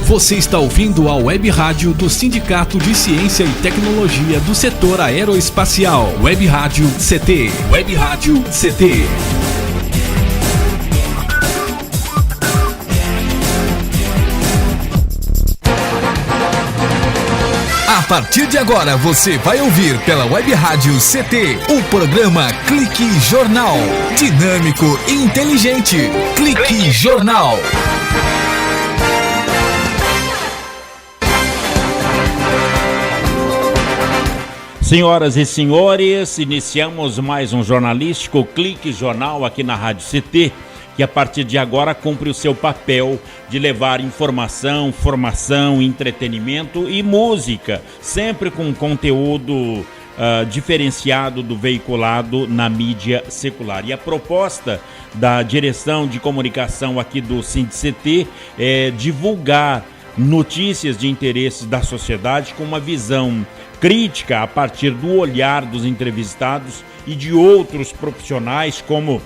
Você está ouvindo a Web Rádio do Sindicato de Ciência e Tecnologia do Setor Aeroespacial. Web Rádio CT. Web Rádio CT. A partir de agora você vai ouvir pela Web Rádio CT o programa Clique Jornal. Dinâmico e inteligente. Clique Jornal. Senhoras e senhores, iniciamos mais um jornalístico Clique Jornal aqui na Rádio CT, que a partir de agora cumpre o seu papel de levar informação, formação, entretenimento e música, sempre com conteúdo diferenciado do veiculado na mídia secular. E a proposta da direção de comunicação aqui do SINDCT é divulgar notícias de interesses da sociedade com uma visão crítica a partir do olhar dos entrevistados e de outros profissionais como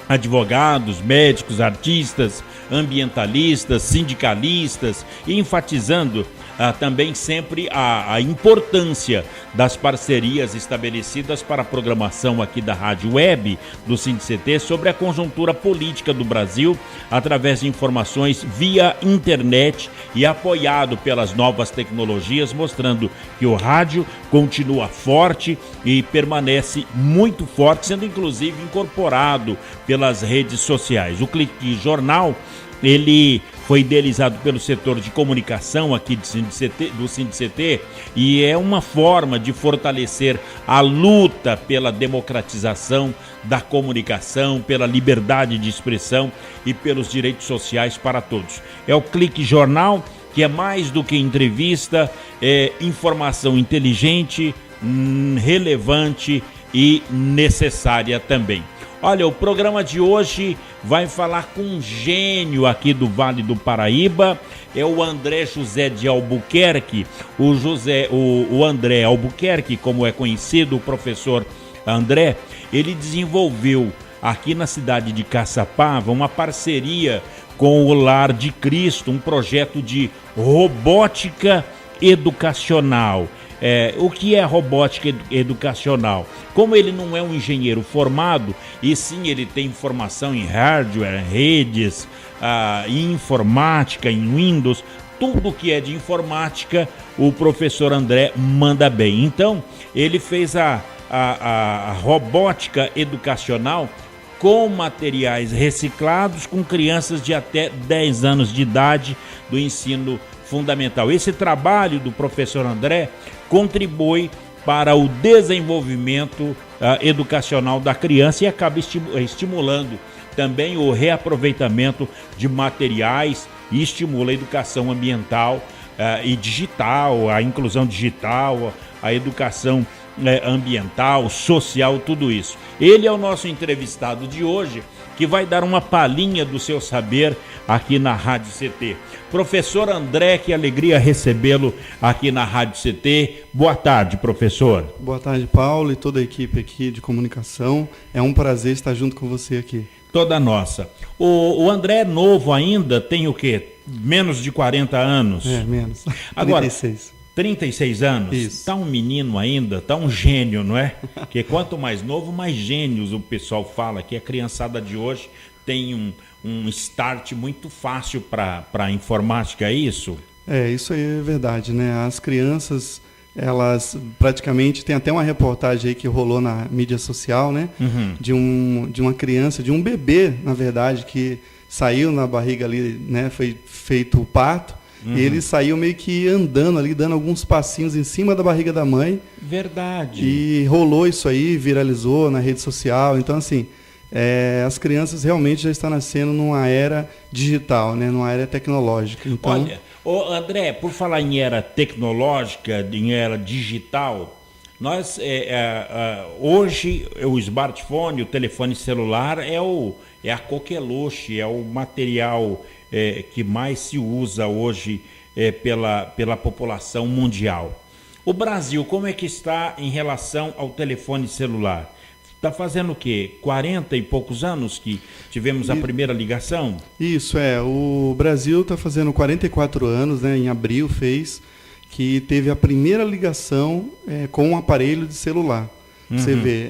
advogados, médicos, artistas, ambientalistas, sindicalistas, e enfatizando também sempre a importância das parcerias estabelecidas para a programação aqui da Rádio Web do SINDCT sobre a conjuntura política do Brasil através de informações via internet e apoiado pelas novas tecnologias, mostrando que o rádio continua forte e permanece muito forte, sendo inclusive incorporado pelas redes sociais. O Clique Jornal, ele foi idealizado pelo setor de comunicação aqui do SINDCT e é uma forma de fortalecer a luta pela democratização da comunicação, pela liberdade de expressão e pelos direitos sociais para todos. É o Clique Jornal, que é mais do que entrevista, é informação inteligente, relevante e necessária também. Olha, o programa de hoje vai falar com um gênio aqui do Vale do Paraíba, é o André José de Albuquerque. O André Albuquerque, como é conhecido, o professor André, ele desenvolveu aqui na cidade de Caçapava uma parceria com o Lar de Cristo, um projeto de robótica educacional. O que é robótica educacional? Como ele não é um engenheiro formado, e sim ele tem formação em hardware, redes, em informática, em Windows, tudo que é de informática, o professor André manda bem. Então, ele fez a robótica educacional com materiais reciclados, com crianças de até 10 anos de idade do ensino fundamental. Esse trabalho do professor André contribui para o desenvolvimento educacional da criança e acaba estimulando também o reaproveitamento de materiais e estimula a educação ambiental e digital, a inclusão digital, a educação ambiental, social, tudo isso. Ele é o nosso entrevistado de hoje, que vai dar uma palhinha do seu saber aqui na Rádio CT. Professor André, que alegria recebê-lo aqui na Rádio CT. Boa tarde, professor. Boa tarde, Paulo, e toda a equipe aqui de comunicação. É um prazer estar junto com você aqui. Toda nossa. O André é novo ainda, tem o quê? Menos de 40 anos? Menos. Agora, 36. 36 anos? Isso. Tá um menino ainda, tá um gênio, não é? Porque quanto mais novo, mais gênios o pessoal fala, que a criançada de hoje tem um start muito fácil para a informática, é isso? Isso aí é verdade, né? As crianças, elas praticamente, tem até uma reportagem aí que rolou na mídia social, né? Uhum. De uma criança, de um bebê, na verdade, que saiu na barriga ali, né? Foi feito o parto. Uhum. E ele saiu meio que andando ali, dando alguns passinhos em cima da barriga da mãe. Verdade. E rolou isso aí, viralizou na rede social. Então, assim, as crianças realmente já estão nascendo numa era digital, né? Numa era tecnológica. Então... Olha, André, por falar em era tecnológica, em era digital, nós, hoje, o smartphone, o telefone celular é a coqueluche, é o material que mais se usa hoje pela população mundial. O Brasil, como é que está em relação ao telefone celular? Está fazendo o quê? 40 e poucos anos que tivemos a primeira ligação? Isso, o Brasil está fazendo 44 anos, né? Em abril fez, que teve a primeira ligação com um aparelho de celular. Você vê.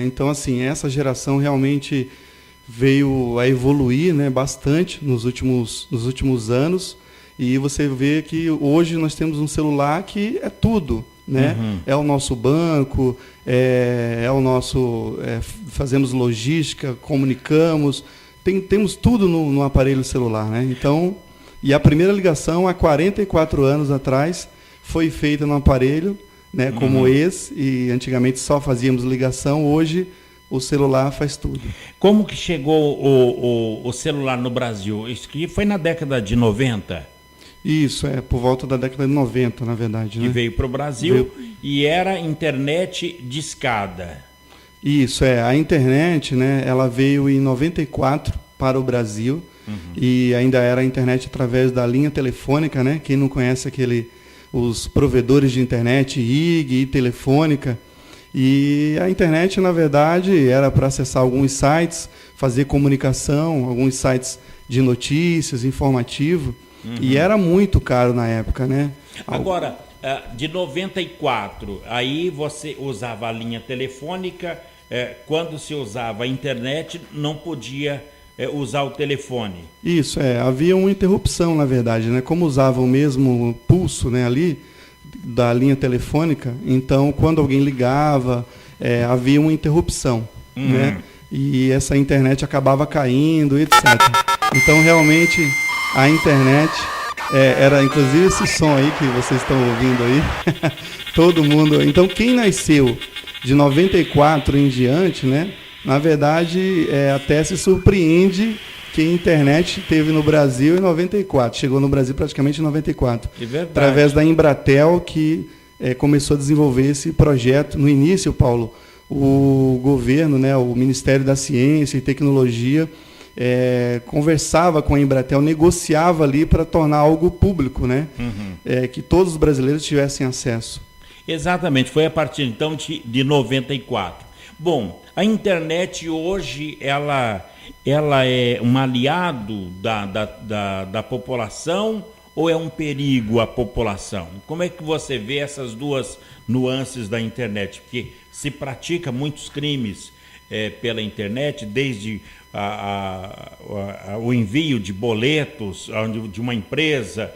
Então, assim, essa geração realmente veio a evoluir, né, bastante nos últimos anos, e você vê que hoje nós temos um celular que é tudo, né? É o nosso banco, é o nosso... fazemos logística, comunicamos, temos tudo no aparelho celular, né? Então, e a primeira ligação, há 44 anos atrás, foi feita no aparelho, né, como esse, e antigamente só fazíamos ligação, hoje o celular faz tudo. Como que chegou o celular no Brasil? Isso que foi na década de 90? Isso, por volta da década de 90, na verdade. Que veio para o Brasil e era internet discada. Isso, a internet, né, ela veio em 94 para o Brasil, e ainda era a internet através da linha telefônica, né? Quem não conhece os provedores de internet, IG e Telefônica. E a internet, na verdade, era para acessar alguns sites, fazer comunicação, alguns sites de notícias, informativo, e era muito caro na época, né? Agora, de 94, aí você usava a linha telefônica, quando se usava a internet, não podia usar o telefone. Isso, havia uma interrupção, na verdade, né? Como usava o mesmo pulso, né, ali, da linha telefônica, então quando alguém ligava, havia uma interrupção, né? E essa internet acabava caindo, etc. Então realmente a internet era inclusive esse som aí que vocês estão ouvindo aí, todo mundo. Então quem nasceu de 94 em diante, né? Na verdade, até se surpreende que a internet teve no Brasil em 94. Chegou no Brasil praticamente em 94. É verdade. Através da Embratel, que começou a desenvolver esse projeto. No início, Paulo, o governo, né, o Ministério da Ciência e Tecnologia, conversava com a Embratel, negociava ali para tornar algo público, né? Que todos os brasileiros tivessem acesso. Exatamente, foi a partir então de 94. Bom, a internet hoje, ela é um aliado da população ou é um perigo à população? Como é que você vê essas duas nuances da internet? Porque se pratica muitos crimes pela internet, desde o envio de boletos de uma empresa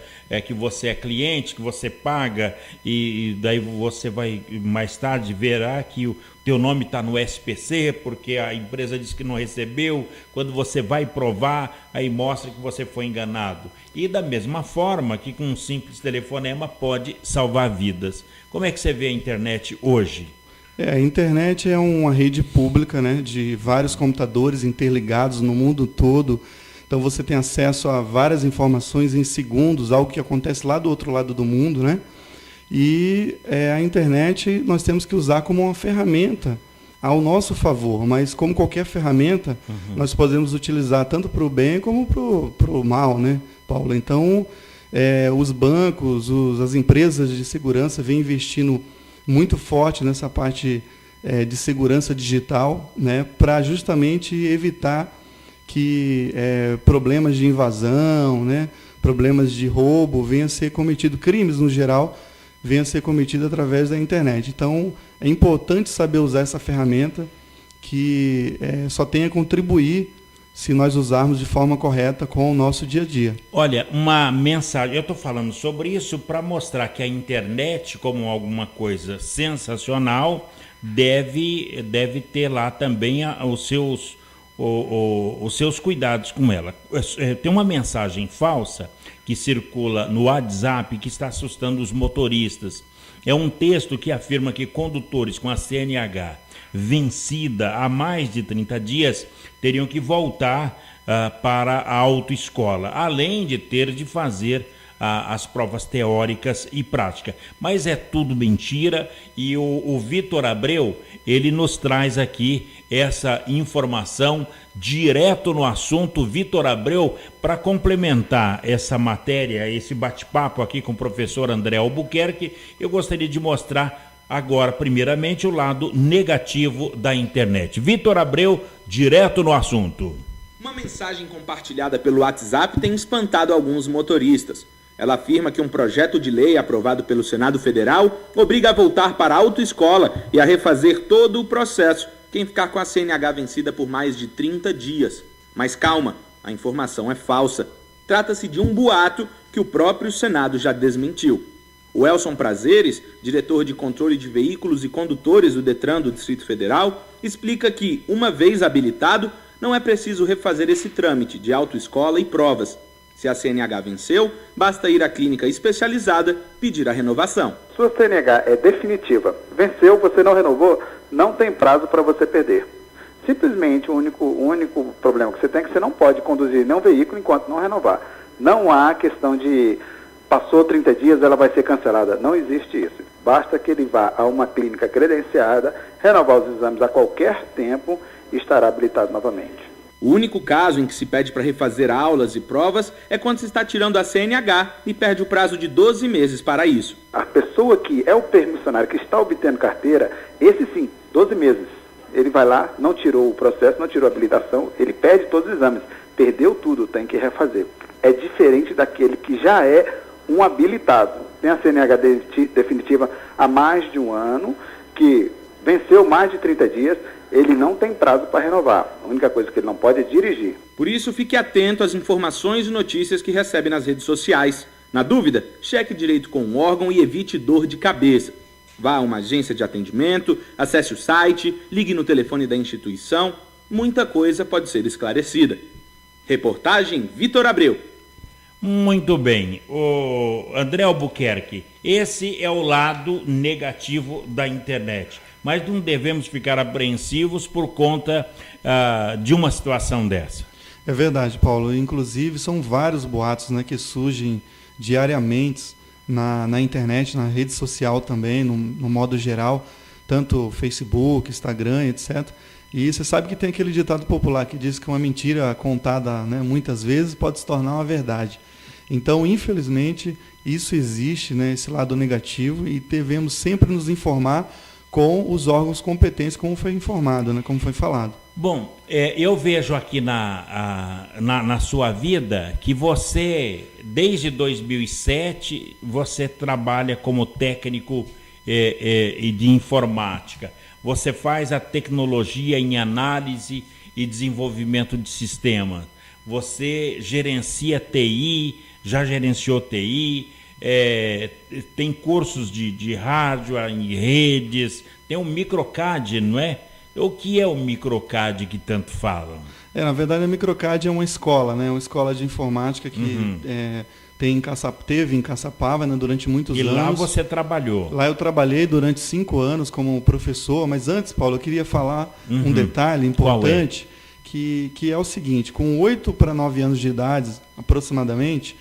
que você é cliente, que você paga, e daí você vai mais tarde verá que o teu nome está no SPC, porque a empresa disse que não recebeu. Quando você vai provar, aí mostra que você foi enganado. E da mesma forma que com um simples telefonema pode salvar vidas. Como é que você vê a internet hoje? A internet é uma rede pública, né, de vários computadores interligados no mundo todo. Então você tem acesso a várias informações em segundos, algo que acontece lá do outro lado do mundo, né? E a internet nós temos que usar como uma ferramenta ao nosso favor, mas como qualquer ferramenta, nós podemos utilizar tanto para o bem como para o mal, né, Paulo? Então, os bancos, as empresas de segurança vêm investindo muito forte nessa parte de segurança digital, né, para justamente evitar que problemas de invasão, né, problemas de roubo venham a ser cometidos, crimes no geral, venham a ser cometidos através da internet. Então, é importante saber usar essa ferramenta que só tem a contribuir se nós usarmos de forma correta com o nosso dia a dia. Olha, uma mensagem, eu estou falando sobre isso para mostrar que a internet, como alguma coisa sensacional, deve ter lá também os seus cuidados com ela. Tem uma mensagem falsa que circula no WhatsApp que está assustando os motoristas. É um texto que afirma que condutores com a CNH vencida há mais de 30 dias teriam que voltar para a autoescola, além de ter de fazer as provas teóricas e práticas. Mas é tudo mentira, e o Vitor Abreu, ele nos traz aqui essa informação direto no assunto. Vitor Abreu, para complementar essa matéria, esse bate-papo aqui com o professor André Albuquerque, eu gostaria de mostrar Agora, primeiramente, o lado negativo da internet. Vitor Abreu, direto no assunto. Uma mensagem compartilhada pelo WhatsApp tem espantado alguns motoristas. Ela afirma que um projeto de lei aprovado pelo Senado Federal obriga a voltar para a autoescola e a refazer todo o processo quem ficar com a CNH vencida por mais de 30 dias. Mas calma, a informação é falsa. Trata-se de um boato que o próprio Senado já desmentiu. O Elson Prazeres, diretor de controle de veículos e condutores do Detran do Distrito Federal, explica que, uma vez habilitado, não é preciso refazer esse trâmite de autoescola e provas. Se a CNH venceu, basta ir à clínica especializada pedir a renovação. Sua CNH é definitiva. Venceu, você não renovou, não tem prazo para você perder. Simplesmente o único problema que você tem é que você não pode conduzir nenhum veículo enquanto não renovar. Não há questão de passou 30 dias, ela vai ser cancelada. Não existe isso. Basta que ele vá a uma clínica credenciada, renovar os exames a qualquer tempo e estará habilitado novamente. O único caso em que se pede para refazer aulas e provas é quando se está tirando a CNH e perde o prazo de 12 meses para isso. A pessoa que é o permissionário, que está obtendo carteira, esse sim, 12 meses. Ele vai lá, não tirou o processo, não tirou a habilitação, ele perde todos os exames. Perdeu tudo, tem que refazer. É diferente daquele que já é um habilitado. Tem a CNH definitiva há mais de um ano, que venceu mais de 30 dias, ele não tem prazo para renovar. A única coisa que ele não pode é dirigir. Por isso, fique atento às informações e notícias que recebe nas redes sociais. Na dúvida, cheque direito com o órgão e evite dor de cabeça. Vá a uma agência de atendimento, acesse o site, ligue no telefone da instituição. Muita coisa pode ser esclarecida. Reportagem Vitor Abreu. Muito bem. O André Albuquerque, esse é o lado negativo da internet. Mas não devemos ficar apreensivos por conta de uma situação dessa. É verdade, Paulo. Inclusive, são vários boatos, né, que surgem diariamente na internet, na rede social também, no modo geral, tanto Facebook, Instagram, etc. E você sabe que tem aquele ditado popular que diz que uma mentira contada, né, muitas vezes pode se tornar uma verdade. Então, infelizmente, isso existe, né, esse lado negativo, e devemos sempre nos informar com os órgãos competentes, como foi informado, né, como foi falado. Bom, eu vejo aqui na sua vida que você, desde 2007, você trabalha como técnico de informática. Você faz a tecnologia em análise e desenvolvimento de sistemas. Você gerencia TI, já gerenciou TI, tem cursos de rádio em redes, tem um microcad, não é? O que é o microcad que tanto falam? Na verdade, a microcad é uma escola, né? Uma escola de informática que teve em Caçapava, né, durante muitos anos. E lá você trabalhou? Lá eu trabalhei durante 5 anos como professor, mas antes, Paulo, eu queria falar um detalhe importante, que é o seguinte: com 8 para 9 anos de idade, aproximadamente,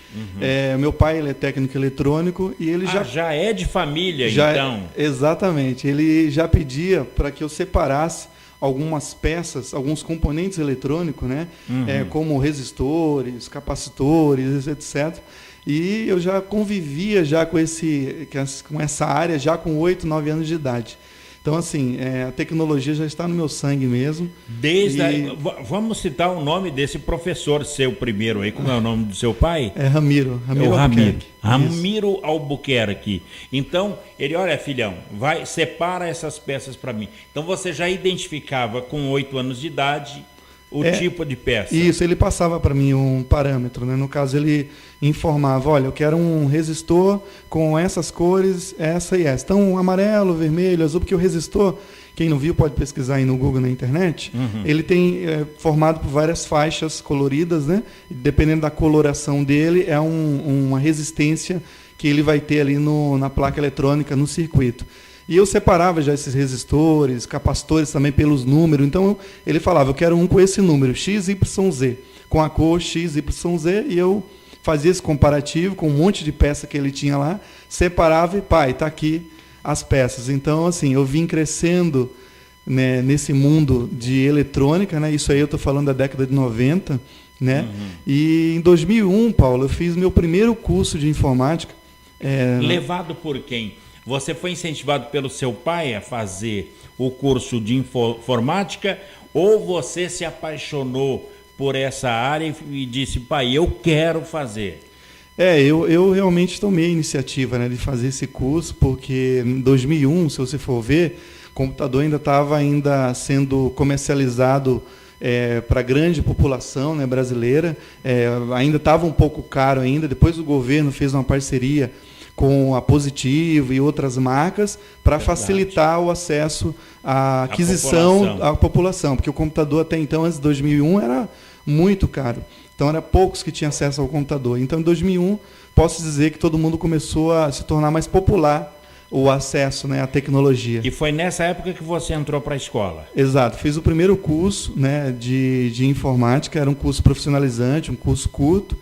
meu pai ele é técnico eletrônico e ele já é de família, então. Exatamente. Ele já pedia para que eu separasse algumas peças, alguns componentes eletrônicos, né, como resistores, capacitores, etc. E eu já convivia já com essa área já com 8, 9 anos de idade. Então, assim, a tecnologia já está no meu sangue mesmo. Vamos citar o nome desse professor seu primeiro aí. Como é o nome do seu pai? É Ramiro. Ramiro Albuquerque. Então, ele, olha, filhão, separa essas peças para mim. Então, você já identificava com 8 anos de idade o tipo de peça? Isso, ele passava para mim um parâmetro, né? No caso, ele informava: olha, eu quero um resistor com essas cores, essa e essa. Então, amarelo, vermelho, azul, porque o resistor, quem não viu pode pesquisar aí no Google, na internet, ele tem formado por várias faixas coloridas, né? Dependendo da coloração dele, é uma resistência que ele vai ter ali na placa eletrônica, no circuito. E eu separava já esses resistores, capacitores também pelos números. Então, ele falava: eu quero um com esse número, XYZ, com a cor XYZ, e eu fazia esse comparativo com um monte de peça que ele tinha lá, separava e, pai, está aqui as peças. Então, assim, eu vim crescendo, né, nesse mundo de eletrônica, né? Isso aí eu estou falando da década de 90, né? E em 2001, Paulo, eu fiz meu primeiro curso de informática. Levado por quem? Você foi incentivado pelo seu pai a fazer o curso de informática ou você se apaixonou por essa área e disse, pai, eu quero fazer? Eu realmente tomei a iniciativa, né, de fazer esse curso, porque em 2001, se você for ver, o computador ainda estava sendo comercializado para a grande população, né, brasileira, ainda estava um pouco caro ainda. Depois o governo fez uma parceria com a Positivo e outras marcas para facilitar o acesso à aquisição à população, porque o computador até então, antes de 2001, era muito caro. Então, era poucos que tinham acesso ao computador. Então, em 2001, posso dizer que todo mundo começou a se tornar mais popular o acesso, né, à tecnologia. E foi nessa época que você entrou para a escola? Exato. Fiz o primeiro curso, né, de informática. Era um curso profissionalizante, um curso curto.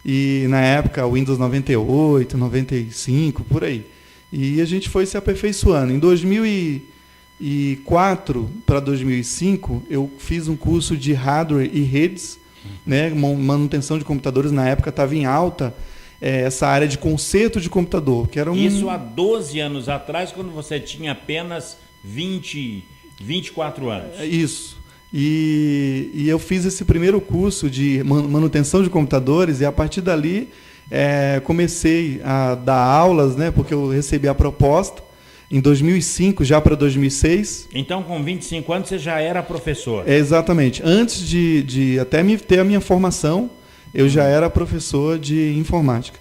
E, na época, Windows 98, 95, por aí. E a gente foi se aperfeiçoando. Em 2004 para 2005, eu fiz um curso de hardware e redes, né, manutenção de computadores. Na época estava em alta essa área de conserto de computador, que era Isso há 12 anos atrás, quando você tinha apenas 24 anos. Isso. E eu fiz esse primeiro curso de manutenção de computadores, e a partir dali comecei a dar aulas, né, porque eu recebi a proposta em 2005, já para 2006. Então, com 25 anos, você já era professor? Exatamente. Antes de até ter a minha formação, eu já era professor de informática.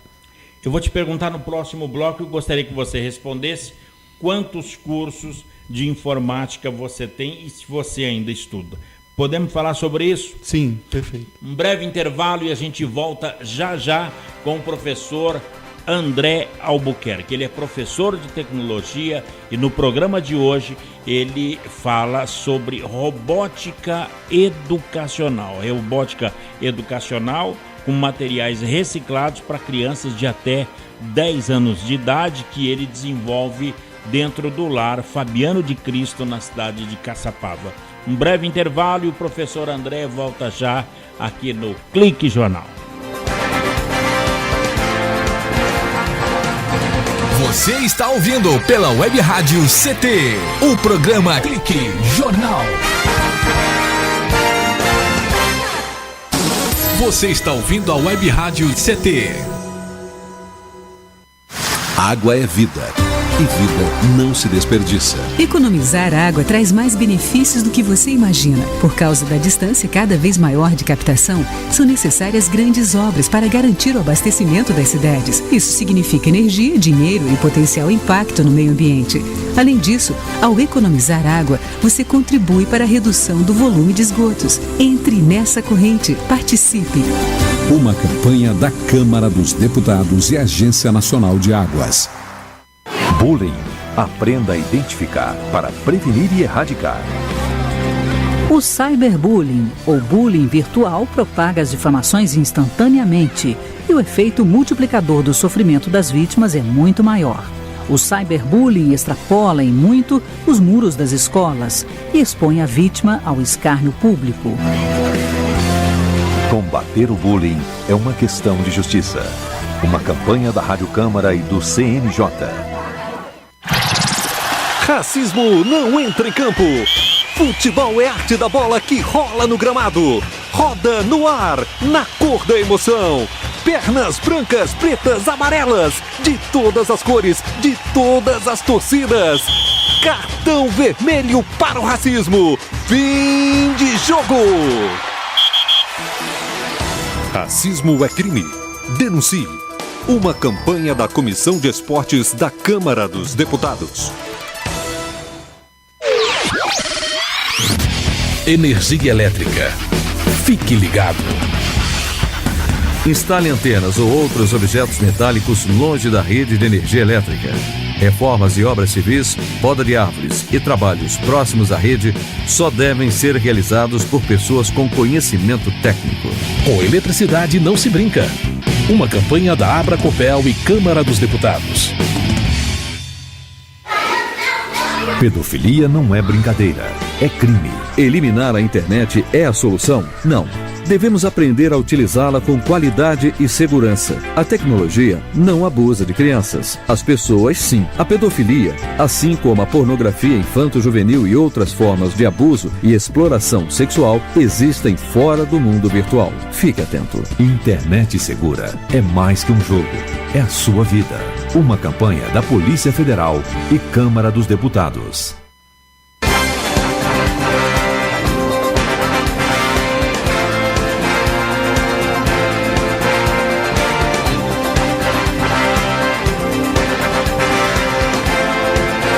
Eu vou te perguntar no próximo bloco, eu gostaria que você respondesse quantos cursos de informática você tem e se você ainda estuda. Podemos falar sobre isso? Sim, perfeito. Um breve intervalo e a gente volta já com o professor André Albuquerque. Ele é professor de tecnologia e no programa de hoje ele fala sobre robótica educacional. Robótica educacional com materiais reciclados para crianças de até 10 anos de idade, que ele desenvolve dentro do lar Fabiano de Cristo, na cidade de Caçapava. Um breve intervalo e o professor André volta já aqui no Clique Jornal. Você está ouvindo pela Web Rádio CT, o programa Clique Jornal. Você está ouvindo a Web Rádio CT. Água é vida. E vida não se desperdiça. Economizar água traz mais benefícios do que você imagina. Por causa da distância cada vez maior de captação, são necessárias grandes obras para garantir o abastecimento das cidades. Isso significa energia, dinheiro e potencial impacto no meio ambiente. Além disso, ao economizar água, você contribui para a redução do volume de esgotos. Entre nessa corrente, participe. Uma campanha da Câmara dos Deputados e Agência Nacional de Águas. Bullying. Aprenda a identificar para prevenir e erradicar. O cyberbullying, ou bullying virtual, propaga as difamações instantaneamente e o efeito multiplicador do sofrimento das vítimas é muito maior. O cyberbullying extrapola em muito os muros das escolas e expõe a vítima ao escárnio público. Combater o bullying é uma questão de justiça. Uma campanha da Rádio Câmara e do CNJ. Racismo não entra em campo. Futebol é arte da bola que rola no gramado. Roda no ar, na cor da emoção. Pernas brancas, pretas, amarelas, de todas as cores, de todas as torcidas. Cartão vermelho para o racismo. Fim de jogo. Racismo é crime. Denuncie. Uma campanha da Comissão de Esportes da Câmara dos Deputados. Energia elétrica. Fique ligado. Instale antenas ou outros objetos metálicos longe da rede de energia elétrica. Reformas e obras civis, poda de árvores e trabalhos próximos à rede só devem ser realizados por pessoas com conhecimento técnico. Com eletricidade não se brinca. Uma campanha da Abracopel e Câmara dos Deputados. Pedofilia não é brincadeira, é crime. Eliminar a internet é a solução? Não. Devemos aprender a utilizá-la com qualidade e segurança. A tecnologia não abusa de crianças. As pessoas, sim. A pedofilia, assim como a pornografia infanto-juvenil e outras formas de abuso e exploração sexual, existem fora do mundo virtual. Fique atento. Internet segura é mais que um jogo. É a sua vida. Uma campanha da Polícia Federal e Câmara dos Deputados.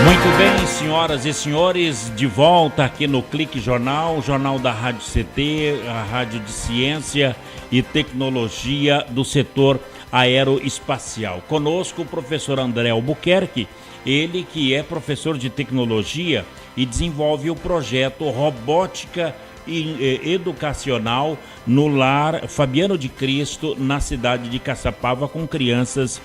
Muito bem, senhoras e senhores, de volta aqui no Clique Jornal, jornal da Rádio CT, a rádio de ciência e tecnologia do setor aeroespacial. Conosco o professor André Albuquerque, ele que é professor de tecnologia e desenvolve o projeto Robótica Educacional no Lar Fabiano de Cristo, na cidade de Caçapava, com crianças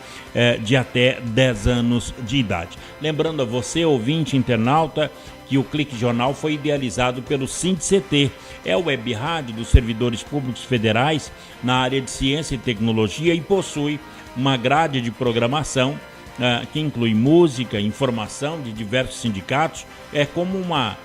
de até 10 anos de idade. Lembrando a você, ouvinte internauta, que o Clique Jornal foi idealizado pelo SINDCT, é o web rádio dos servidores públicos federais na área de ciência e tecnologia e possui uma grade de programação que inclui música, informação de diversos sindicatos, é como uma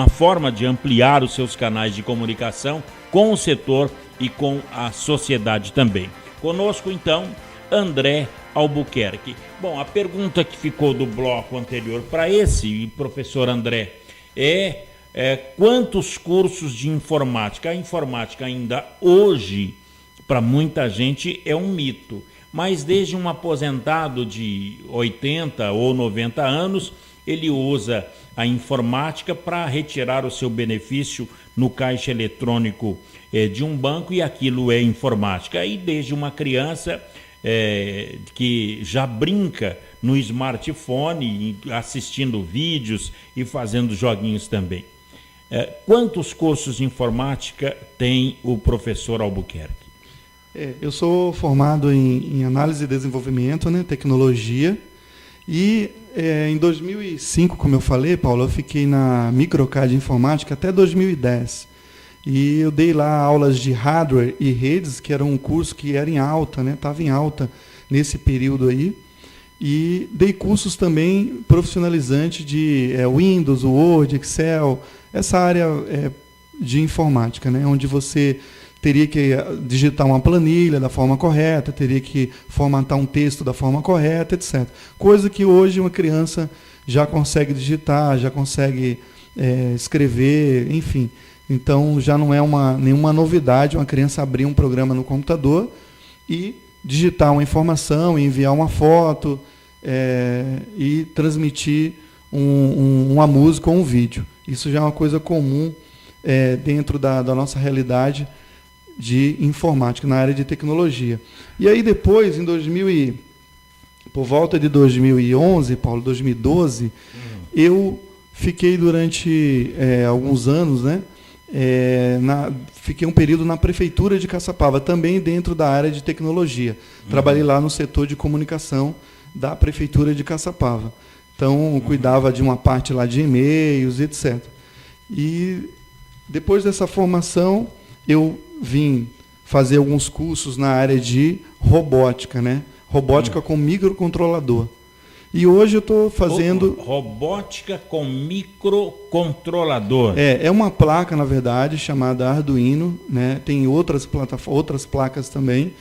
forma de ampliar os seus canais de comunicação com o setor e com a sociedade também. Conosco, então, André Albuquerque. Bom, a pergunta que ficou do bloco anterior para esse, professor André, é quantos cursos de informática? A informática ainda hoje, para muita gente, é um mito, mas desde um aposentado de 80 ou 90 anos, ele usa a informática para retirar o seu benefício no caixa eletrônico de um banco, e aquilo é informática. E desde uma criança que já brinca no smartphone, assistindo vídeos e fazendo joguinhos também. Quantos cursos de informática tem o professor Albuquerque? Eu sou formado em análise e desenvolvimento, né, tecnologia, e em 2005, como eu falei, Paulo, eu fiquei na Microcad Informática até 2010. E eu dei lá aulas de hardware e redes, que era um curso que era em alta, né? Estava em alta nesse período aí. E dei cursos também profissionalizantes de Windows, Word, Excel, essa área de informática, né? Onde você teria que digitar uma planilha da forma correta, teria que formatar um texto da forma correta, etc. Coisa que hoje uma criança já consegue digitar, já consegue escrever, enfim. Então já não é nenhuma novidade uma criança abrir um programa no computador e digitar uma informação, enviar uma foto e transmitir uma música ou um vídeo. Isso já é uma coisa comum dentro da nossa realidade de informática, na área de tecnologia. E aí depois, por volta de 2011, Paulo, 2012, eu fiquei durante alguns anos, né? Fiquei um período na prefeitura de Caçapava, também dentro da área de tecnologia. Trabalhei lá no setor de comunicação da prefeitura de Caçapava. Então, cuidava de uma parte lá de e-mails, etc. E depois dessa formação, eu vim fazer alguns cursos na área de robótica, né? Robótica com microcontrolador. E hoje eu estou fazendo... Robótica com microcontrolador. É uma placa, na verdade, chamada Arduino, né? Tem outras placas também,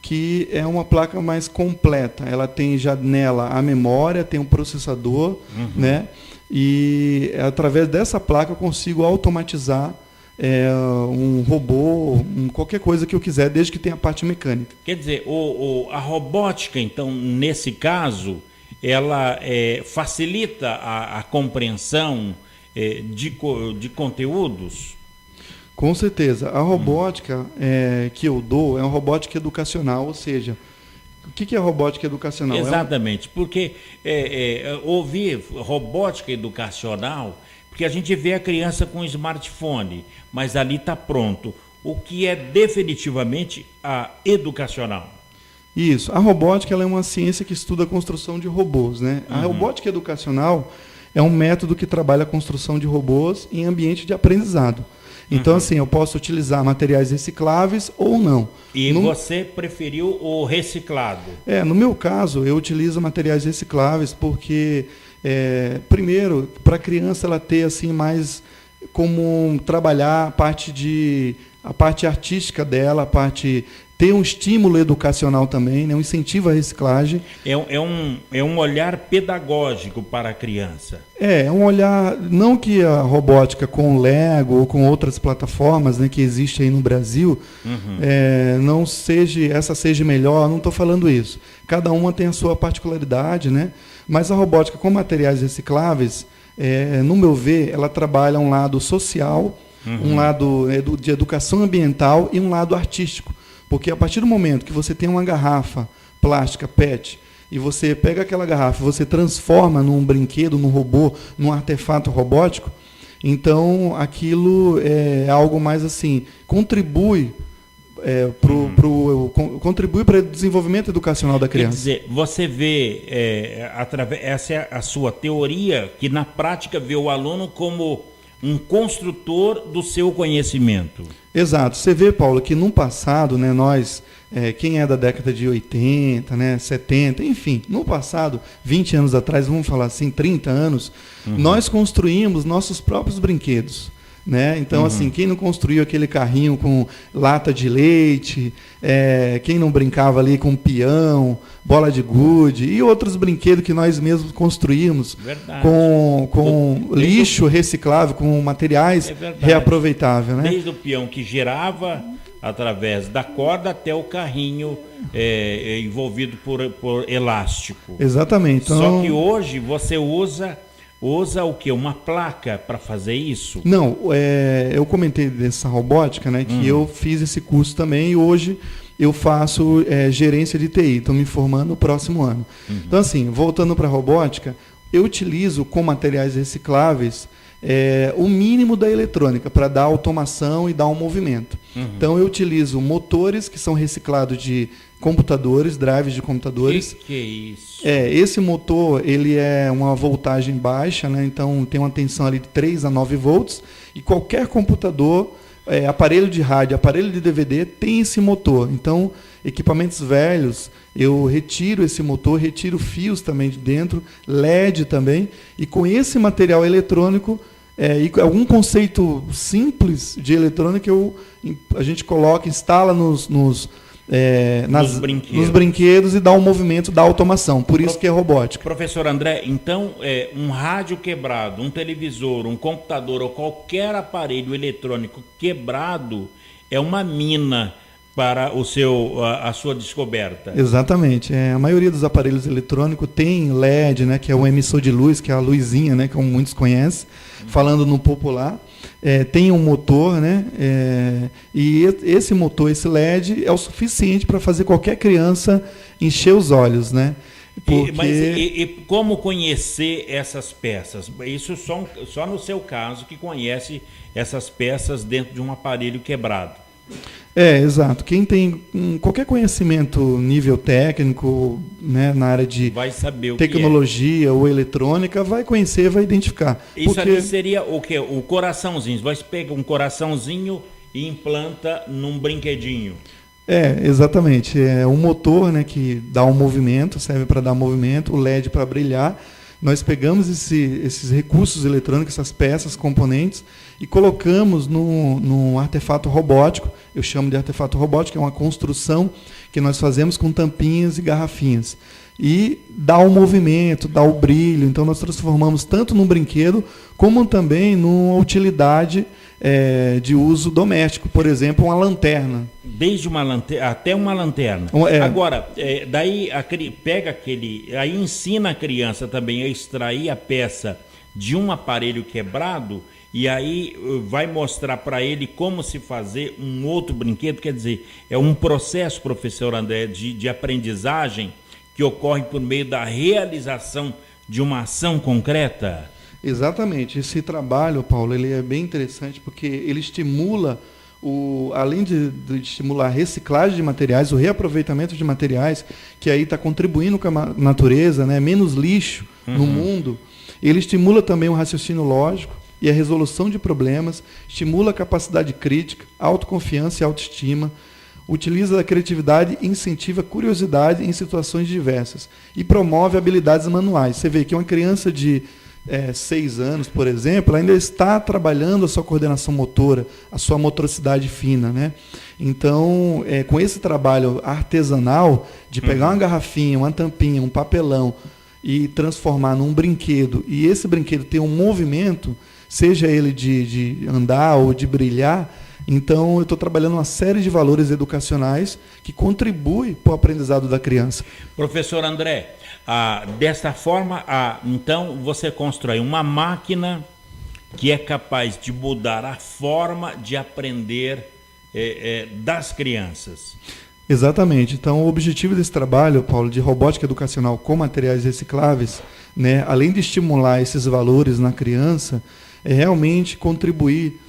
que é uma placa mais completa. Ela tem já nela a memória, tem um processador, né? E através dessa placa eu consigo automatizar um robô, qualquer coisa que eu quiser, desde que tenha a parte mecânica. Quer dizer, a robótica, então, nesse caso, ela facilita a compreensão de conteúdos? Com certeza. A robótica que eu dou é uma robótica educacional, ou seja, o que é robótica educacional? Exatamente, porque ouvir robótica educacional, porque a gente vê a criança com smartphone, mas ali está pronto. O que é definitivamente a educacional? Isso. A robótica ela é uma ciência que estuda a construção de robôs, né? A robótica educacional é um método que trabalha a construção de robôs em ambiente de aprendizado. Então, assim, eu posso utilizar materiais recicláveis ou não. E você preferiu o reciclado? No meu caso, eu utilizo materiais recicláveis porque, primeiro, para a criança ela ter assim, mais como trabalhar a parte artística dela, ter um estímulo educacional também, né, um incentivo à reciclagem. É um olhar pedagógico para a criança. É um olhar, não que a robótica com o Lego ou com outras plataformas, né, que existem aí no Brasil, não seja melhor, não estou falando isso. Cada uma tem a sua particularidade, né? Mas a robótica com materiais recicláveis, no meu ver, ela trabalha um lado social, um lado de educação ambiental e um lado artístico. Porque a partir do momento que você tem uma garrafa plástica PET e você pega aquela garrafa e você transforma num brinquedo, num robô, num artefato robótico, então aquilo é algo mais assim, contribui para o desenvolvimento educacional da criança. Quer dizer, você vê, essa é a sua teoria, que na prática vê o aluno como um construtor do seu conhecimento. Exato. Você vê, Paulo, que no passado, né, nós, quem é da década de 80, né, 70, enfim, no passado, 20 anos atrás, vamos falar assim, 30 anos, nós construímos nossos próprios brinquedos. Né? Então, assim, quem não construiu aquele carrinho com lata de leite, quem não brincava ali com peão, bola de gude e outros brinquedos que nós mesmos construímos com lixo reciclável, com materiais reaproveitáveis. Né? Desde o peão que girava através da corda até o carrinho envolvido por elástico. Exatamente. Então, só que hoje você usa o quê? Uma placa para fazer isso? Não, eu comentei dessa robótica, né, que eu fiz esse curso também e hoje eu faço gerência de TI, estou me formando no próximo ano. Então, assim, voltando para a robótica, eu utilizo com materiais recicláveis o mínimo da eletrônica para dar automação e dar um movimento. Então, eu utilizo motores que são reciclados de computadores, drives de computadores. Que é isso? Esse motor, ele é uma voltagem baixa, né? Então tem uma tensão ali de 3 a 9 volts, e qualquer computador, aparelho de rádio, aparelho de DVD, tem esse motor. Então, equipamentos velhos, eu retiro esse motor, retiro fios também de dentro, LED também, e com esse material eletrônico, e algum conceito simples de eletrônica, a gente instala nos brinquedos e dá um movimento da automação, por isso que é robótica. Professor André, então um rádio quebrado, um televisor, um computador ou qualquer aparelho eletrônico quebrado é uma mina para a sua descoberta. Exatamente. A maioria dos aparelhos eletrônicos tem LED, né, que é o emissor de luz, que é a luzinha, né, como muitos conhecem, falando no popular. Tem um motor, né? E esse motor, esse LED, é o suficiente para fazer qualquer criança encher os olhos, né? E como conhecer essas peças? Isso só no seu caso que conhece essas peças dentro de um aparelho quebrado. Exato. Quem tem qualquer conhecimento nível técnico, né, na área de tecnologia ou eletrônica, vai conhecer, vai identificar. Isso ali seria o quê? O coraçãozinho. Você pega um coraçãozinho e implanta num brinquedinho. Exatamente. É um motor, né, que dá um movimento, serve para dar movimento, o LED para brilhar. Nós pegamos esses recursos eletrônicos, essas peças, componentes, e colocamos num artefato robótico. Eu chamo de artefato robótico, é uma construção que nós fazemos com tampinhas e garrafinhas. E dá o movimento, dá o brilho. Então, nós transformamos tanto num brinquedo, como também numa utilidade de uso doméstico. Por exemplo, uma lanterna. Desde uma lanterna até uma lanterna. Agora, daí aí ensina a criança também a extrair a peça de um aparelho quebrado, e aí vai mostrar para ele como se fazer um outro brinquedo. Quer dizer, é um processo, professor André, de aprendizagem que ocorre por meio da realização de uma ação concreta? Exatamente. Esse trabalho, Paulo, ele é bem interessante porque ele estimula, além de estimular a reciclagem de materiais, o reaproveitamento de materiais, que aí está contribuindo com a natureza, né? Menos lixo no mundo. Ele estimula também o raciocínio lógico e a resolução de problemas, estimula a capacidade crítica, autoconfiança e autoestima, utiliza a criatividade e incentiva a curiosidade em situações diversas e promove habilidades manuais. Você vê que uma criança de 6 anos, por exemplo, ainda está trabalhando a sua coordenação motora, a sua motricidade fina, né? Então, com esse trabalho artesanal de pegar uma garrafinha, uma tampinha, um papelão e transformar num brinquedo, e esse brinquedo ter um movimento, seja ele de andar ou de brilhar, então eu estou trabalhando uma série de valores educacionais que contribuem para o aprendizado da criança. Professor André, desta forma, então você constrói uma máquina que é capaz de mudar a forma de aprender das crianças. Exatamente. Então, o objetivo desse trabalho, Paulo, de robótica educacional com materiais recicláveis, né, além de estimular esses valores na criança, é realmente contribuir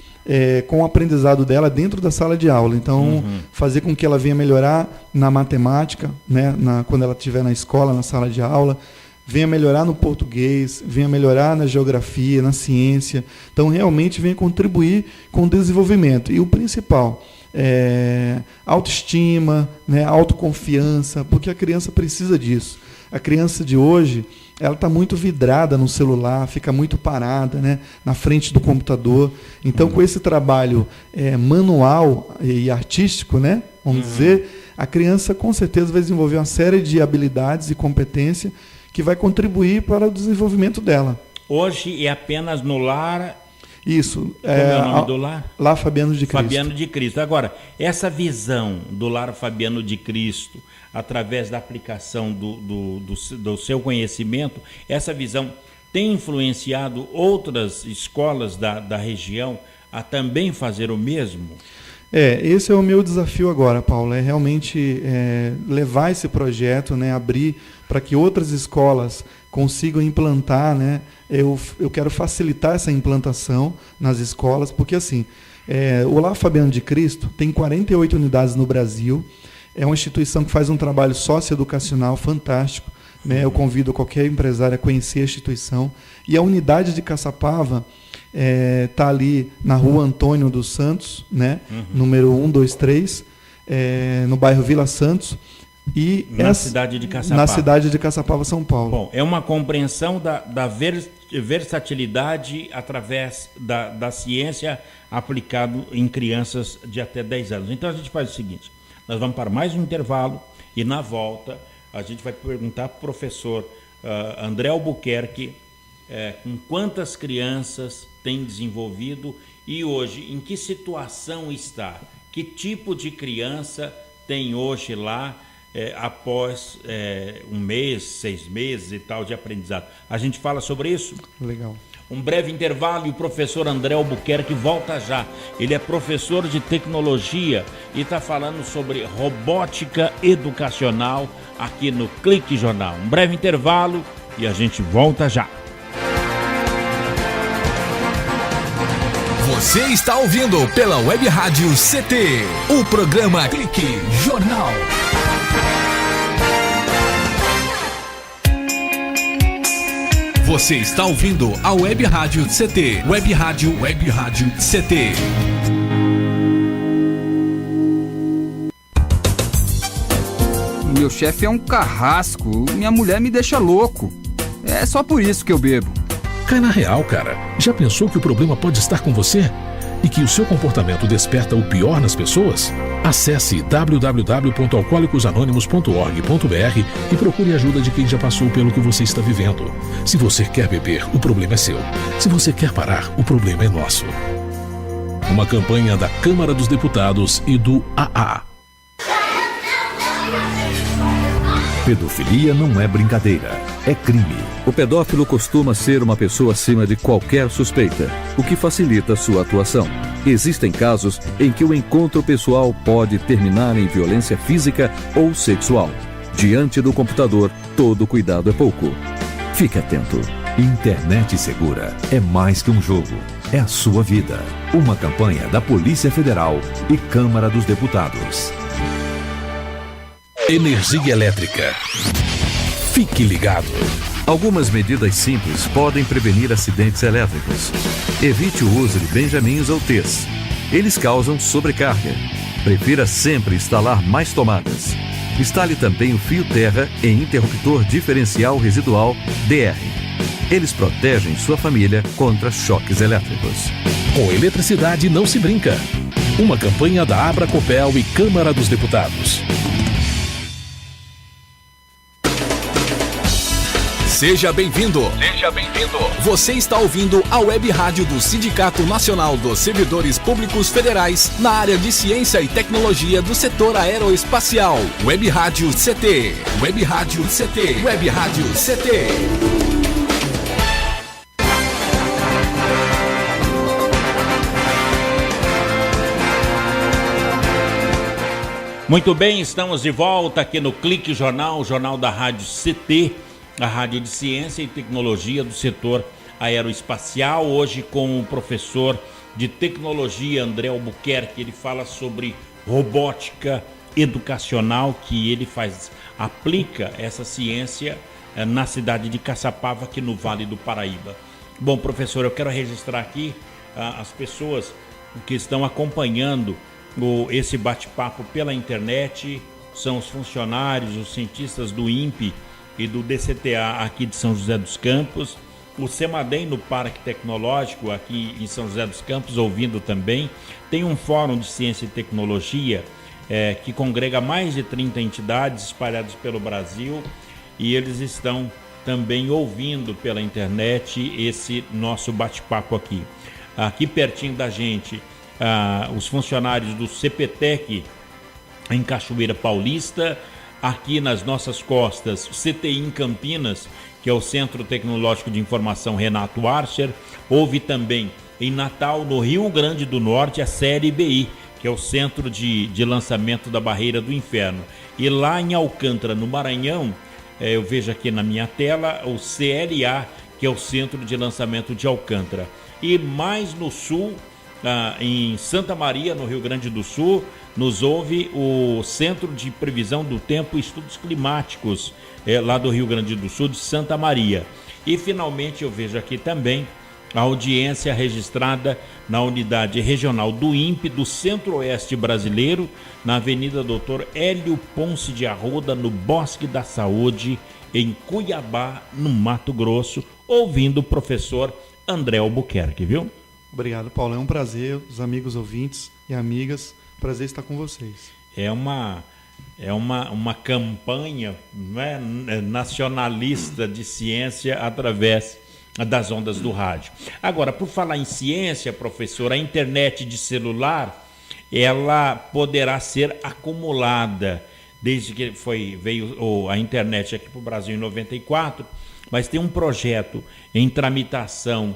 com o aprendizado dela dentro da sala de aula. Então, fazer com que ela venha melhorar na matemática, né, quando ela estiver na escola, na sala de aula, venha melhorar no português, venha melhorar na geografia, na ciência. Então, realmente venha contribuir com o desenvolvimento. E o principal, autoestima, né, autoconfiança, porque a criança precisa disso. A criança de hoje, ela está muito vidrada no celular, fica muito parada, né, na frente do computador. Então, com esse trabalho manual e artístico, né, vamos dizer, a criança com certeza vai desenvolver uma série de habilidades e competência que vai contribuir para o desenvolvimento dela. Hoje é apenas no lar. Isso. Como é o nome do lar? Lar Fabiano de Cristo. Fabiano de Cristo. Agora, essa visão do Lar Fabiano de Cristo, através da aplicação do seu conhecimento, essa visão tem influenciado outras escolas da região a também fazer o mesmo? Esse é o meu desafio agora, Paulo, é realmente levar esse projeto, né, abrir para que outras escolas consigam implantar, né? Eu quero facilitar essa implantação nas escolas, porque assim, o Lar Fabiano de Cristo tem 48 unidades no Brasil, é uma instituição que faz um trabalho socioeducacional fantástico, né? Eu convido qualquer empresário a conhecer a instituição, e a unidade de Caçapava está ali na rua Antônio dos Santos, né? Número 123, no bairro Vila Santos, e na cidade de Caçapava. Na cidade de Caçapava, São Paulo. Bom, é uma compreensão da versatilidade através da ciência aplicado em crianças de até 10 anos. Então a gente faz o seguinte, nós vamos para mais um intervalo e na volta a gente vai perguntar para o professor André Albuquerque com quantas crianças tem desenvolvido e hoje em que situação está, que tipo de criança tem hoje lá após 1 mês, 6 meses e tal de aprendizado. A gente fala sobre isso? Legal. Um breve intervalo e o professor André Albuquerque volta já. Ele é professor de tecnologia e está falando sobre robótica educacional aqui no Clique Jornal. Um breve intervalo e a gente volta já. Você está ouvindo pela Web Rádio CT, o programa Clique Jornal. Você está ouvindo a Web Rádio CT, Web Rádio CT. Meu chefe é um carrasco, minha mulher me deixa louco. É só por isso que eu bebo. Cai na real, cara. Já pensou que o problema pode estar com você? E que o seu comportamento desperta o pior nas pessoas? Acesse www.alcoolicosanonimos.org.br e procure ajuda de quem já passou pelo que você está vivendo. Se você quer beber, o problema é seu. Se você quer parar, o problema é nosso. Uma campanha da Câmara dos Deputados e do AA. Pedofilia não é brincadeira, é crime. O pedófilo costuma ser uma pessoa acima de qualquer suspeita, o que facilita sua atuação. Existem casos em que o encontro pessoal pode terminar em violência física ou sexual. Diante do computador, todo cuidado é pouco. Fique atento. Internet segura é mais que um jogo, é a sua vida. Uma campanha da Polícia Federal e Câmara dos Deputados. Energia elétrica. Fique ligado. Algumas medidas simples podem prevenir acidentes elétricos. Evite o uso de benjamins ou T's. Eles causam sobrecarga. Prefira sempre instalar mais tomadas. Instale também o fio terra e interruptor diferencial residual DR. Eles protegem sua família contra choques elétricos. Com eletricidade não se brinca. Uma campanha da Abracopel e Câmara dos Deputados. Seja bem-vindo. Seja bem-vindo. Você está ouvindo a Web Rádio do Sindicato Nacional dos Servidores Públicos Federais na área de Ciência e Tecnologia do setor aeroespacial. Web Rádio CT. Web Rádio CT. Web Rádio CT. Muito bem, estamos de volta aqui no Clique Jornal, o jornal da Rádio CT, a Rádio de Ciência e Tecnologia do setor aeroespacial, hoje com o professor de Tecnologia André Albuquerque. Ele fala sobre robótica educacional, que ele aplica essa ciência na cidade de Caçapava, aqui no Vale do Paraíba. Bom, professor, eu quero registrar aqui as pessoas que estão acompanhando esse bate-papo pela internet. São os funcionários, os cientistas do INPE e do DCTA aqui de São José dos Campos, o CEMADEM no Parque Tecnológico aqui em São José dos Campos, ouvindo também. Tem um fórum de ciência e tecnologia que congrega mais de 30 entidades espalhadas pelo Brasil, e eles estão também ouvindo pela internet esse nosso bate-papo aqui. Aqui pertinho da gente, os funcionários do CPTEC em Cachoeira Paulista, aqui nas nossas costas, o CTI em Campinas, que é o Centro Tecnológico de Informação Renato Archer. Houve também em Natal, no Rio Grande do Norte, a CLBI, que é o Centro de Lançamento da Barreira do Inferno. E lá em Alcântara, no Maranhão, eu vejo aqui na minha tela o CLA, que é o Centro de Lançamento de Alcântara. E mais no sul, em Santa Maria, no Rio Grande do Sul, nos ouve o Centro de Previsão do Tempo e Estudos Climáticos, lá do Rio Grande do Sul, de Santa Maria. E finalmente eu vejo aqui também a audiência registrada na unidade regional do INPE do Centro-Oeste Brasileiro, na Avenida Doutor Hélio Ponce de Arruda, no Bosque da Saúde, em Cuiabá, no Mato Grosso, ouvindo o professor André Albuquerque, viu? Obrigado, Paulo. É um prazer, os amigos ouvintes e amigas, prazer estar com vocês. É uma campanha, né, nacionalista de ciência através das ondas do rádio. Agora, por falar em ciência, professor, a internet de celular, ela poderá ser acumulada desde que veio a internet aqui para o Brasil em 94, mas tem um projeto em tramitação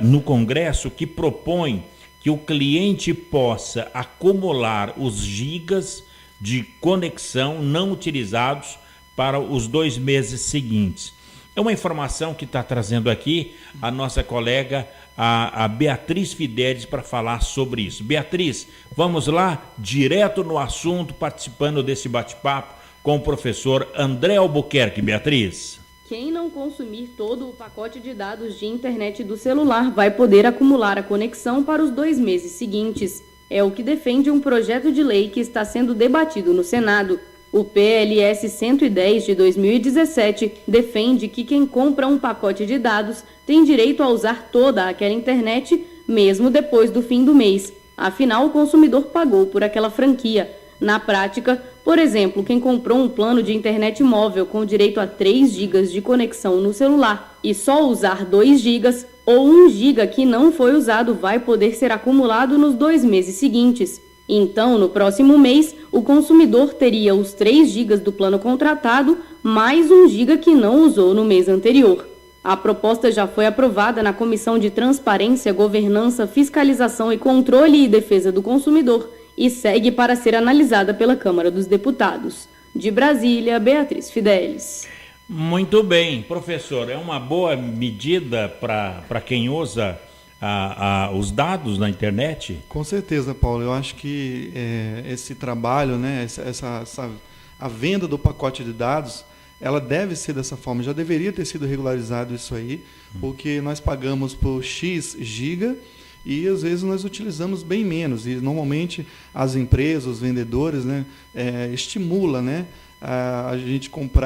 no Congresso que propõe que o cliente possa acumular os gigas de conexão não utilizados para os 2 meses seguintes. É uma informação que está trazendo aqui a nossa colega, a Beatriz Fidelis, para falar sobre isso. Beatriz, vamos lá, direto no assunto, participando desse bate-papo com o professor André Albuquerque. Beatriz. Quem não consumir todo o pacote de dados de internet do celular vai poder acumular a conexão para os 2 meses seguintes. É o que defende um projeto de lei que está sendo debatido no Senado. O PLS 110 de 2017 defende que quem compra um pacote de dados tem direito a usar toda aquela internet, mesmo depois do fim do mês. Afinal, o consumidor pagou por aquela franquia. Na prática, por exemplo, quem comprou um plano de internet móvel com direito a 3 GB de conexão no celular e só usar 2 GB ou 1 GB que não foi usado vai poder ser acumulado nos 2 meses seguintes. Então, no próximo mês, o consumidor teria os 3 GB do plano contratado mais 1 GB que não usou no mês anterior. A proposta já foi aprovada na Comissão de Transparência, Governança, Fiscalização e Controle e Defesa do Consumidor e segue para ser analisada pela Câmara dos Deputados. De Brasília, Beatriz Fidelis. Muito bem, professor. É uma boa medida para quem usa os dados na internet? Com certeza, Paulo. Eu acho que esse trabalho, né, a venda do pacote de dados, ela deve ser dessa forma. Já deveria ter sido regularizado isso aí, porque nós pagamos por X giga e às vezes nós utilizamos bem menos. E normalmente as empresas, os vendedores, né, estimula, né,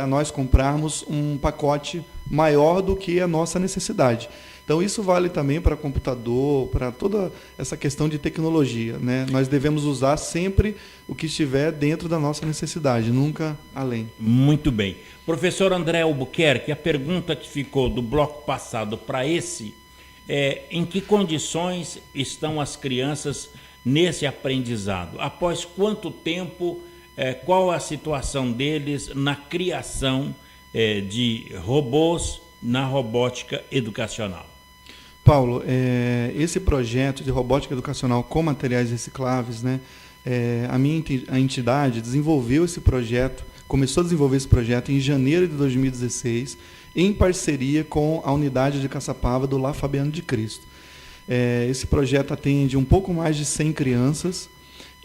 nós comprarmos um pacote maior do que a nossa necessidade. Então isso vale também para computador, para toda essa questão de tecnologia, né? Nós devemos usar sempre o que estiver dentro da nossa necessidade, nunca além. Muito bem. Professor André Albuquerque, a pergunta que ficou do bloco passado para esse é: em que condições estão as crianças nesse aprendizado? Após quanto tempo, qual a situação deles na criação de robôs na robótica educacional? Paulo, esse projeto de robótica educacional com materiais recicláveis, né, a entidade desenvolveu esse projeto, começou a desenvolver esse projeto em janeiro de 2016, em parceria com a unidade de Caçapava do Lar Fabiano de Cristo. Esse projeto atende um pouco mais de 100 crianças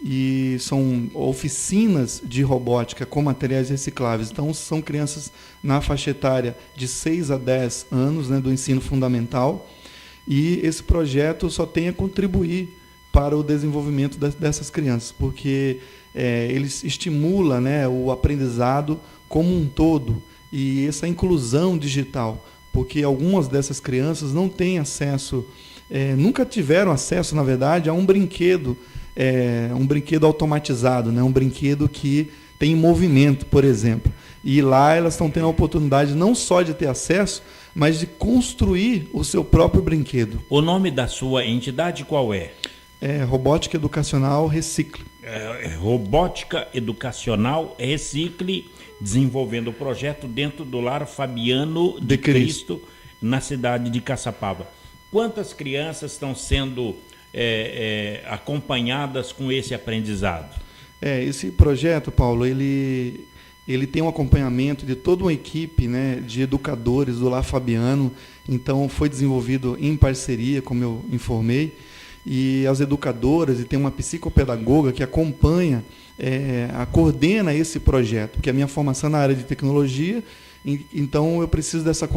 e são oficinas de robótica com materiais recicláveis. Então, são crianças na faixa etária de 6 a 10 anos, né, do ensino fundamental. E esse projeto só tem a contribuir para o desenvolvimento dessas crianças, porque ele estimula, né, o aprendizado como um todo e essa inclusão digital, porque algumas dessas crianças não têm acesso, nunca tiveram acesso, na verdade, a um brinquedo automatizado, né, um brinquedo que tem movimento, por exemplo. E lá elas estão tendo a oportunidade não só de ter acesso, mas de construir o seu próprio brinquedo. O nome da sua entidade qual é? Robótica Educacional Recicle. Robótica Educacional Recicle, desenvolvendo o projeto dentro do Lar Fabiano de Cristo, na cidade de Caçapava. Quantas crianças estão sendo acompanhadas com esse aprendizado? Esse projeto, Paulo, ele tem um acompanhamento de toda uma equipe, né, de educadores do Lar Fabiano. Então, foi desenvolvido em parceria, como eu informei, e as educadoras, e tem uma psicopedagoga que acompanha, coordena esse projeto, porque a minha formação é na área de tecnologia, então eu preciso dessa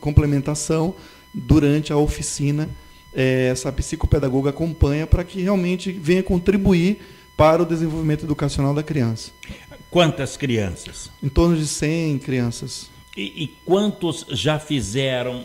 complementação durante a oficina. Essa psicopedagoga acompanha para que realmente venha contribuir para o desenvolvimento educacional da criança. Quantas crianças? Em torno de 100 crianças. E quantos já fizeram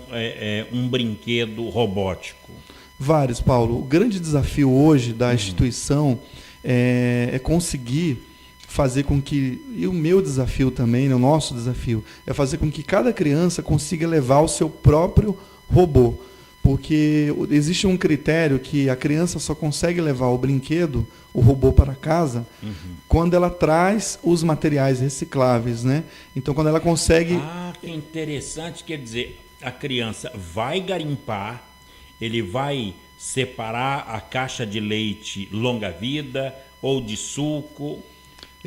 um brinquedo robótico? Vários, Paulo. O grande desafio hoje da instituição é conseguir fazer com que, e o meu desafio também, né, o nosso desafio, é fazer com que cada criança consiga levar o seu próprio robô. Porque existe um critério que a criança só consegue levar o brinquedo, o robô, para casa, quando ela traz os materiais recicláveis, né? Então, quando ela consegue... Ah, que interessante. Quer dizer, a criança vai garimpar, ele vai separar a caixa de leite longa-vida ou de suco...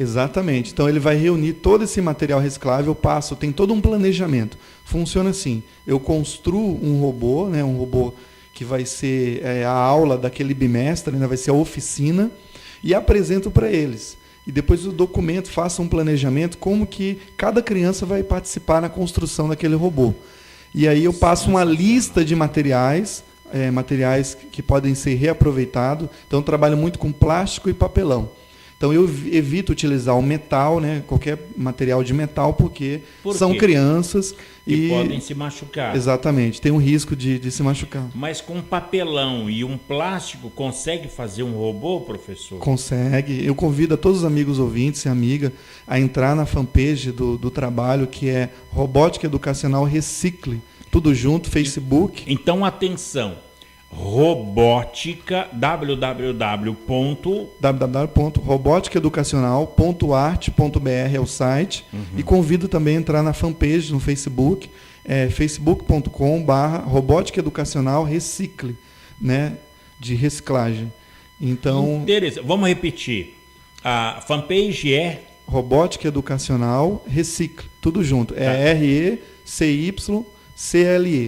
Exatamente. Então, ele vai reunir todo esse material reciclável, tem todo um planejamento. Funciona assim: eu construo um robô, né, um robô que vai ser a aula daquele bimestre, né, vai ser a oficina, e apresento para eles. E depois do documento, faço um planejamento como que cada criança vai participar na construção daquele robô. E aí eu passo uma lista de materiais que podem ser reaproveitados. Então, eu trabalho muito com plástico e papelão. Então, eu evito utilizar o metal, né, qualquer material de metal, porque são crianças que podem se machucar. Exatamente, tem um risco de se machucar. Mas com papelão e um plástico, consegue fazer um robô, professor? Consegue. Eu convido a todos os amigos ouvintes e amigas a entrar na fanpage do trabalho, que é Robótica Educacional Recicle. Tudo junto, Facebook. Então, atenção. Robótica, www.roboticaeducacional.art.br é o site. E convido também a entrar na fanpage no Facebook, facebook.com/Robótica Educacional Recicle, né, de reciclagem. Então, interessante. Vamos repetir. A fanpage é Robótica Educacional Recicle, tudo junto. RECYCLE.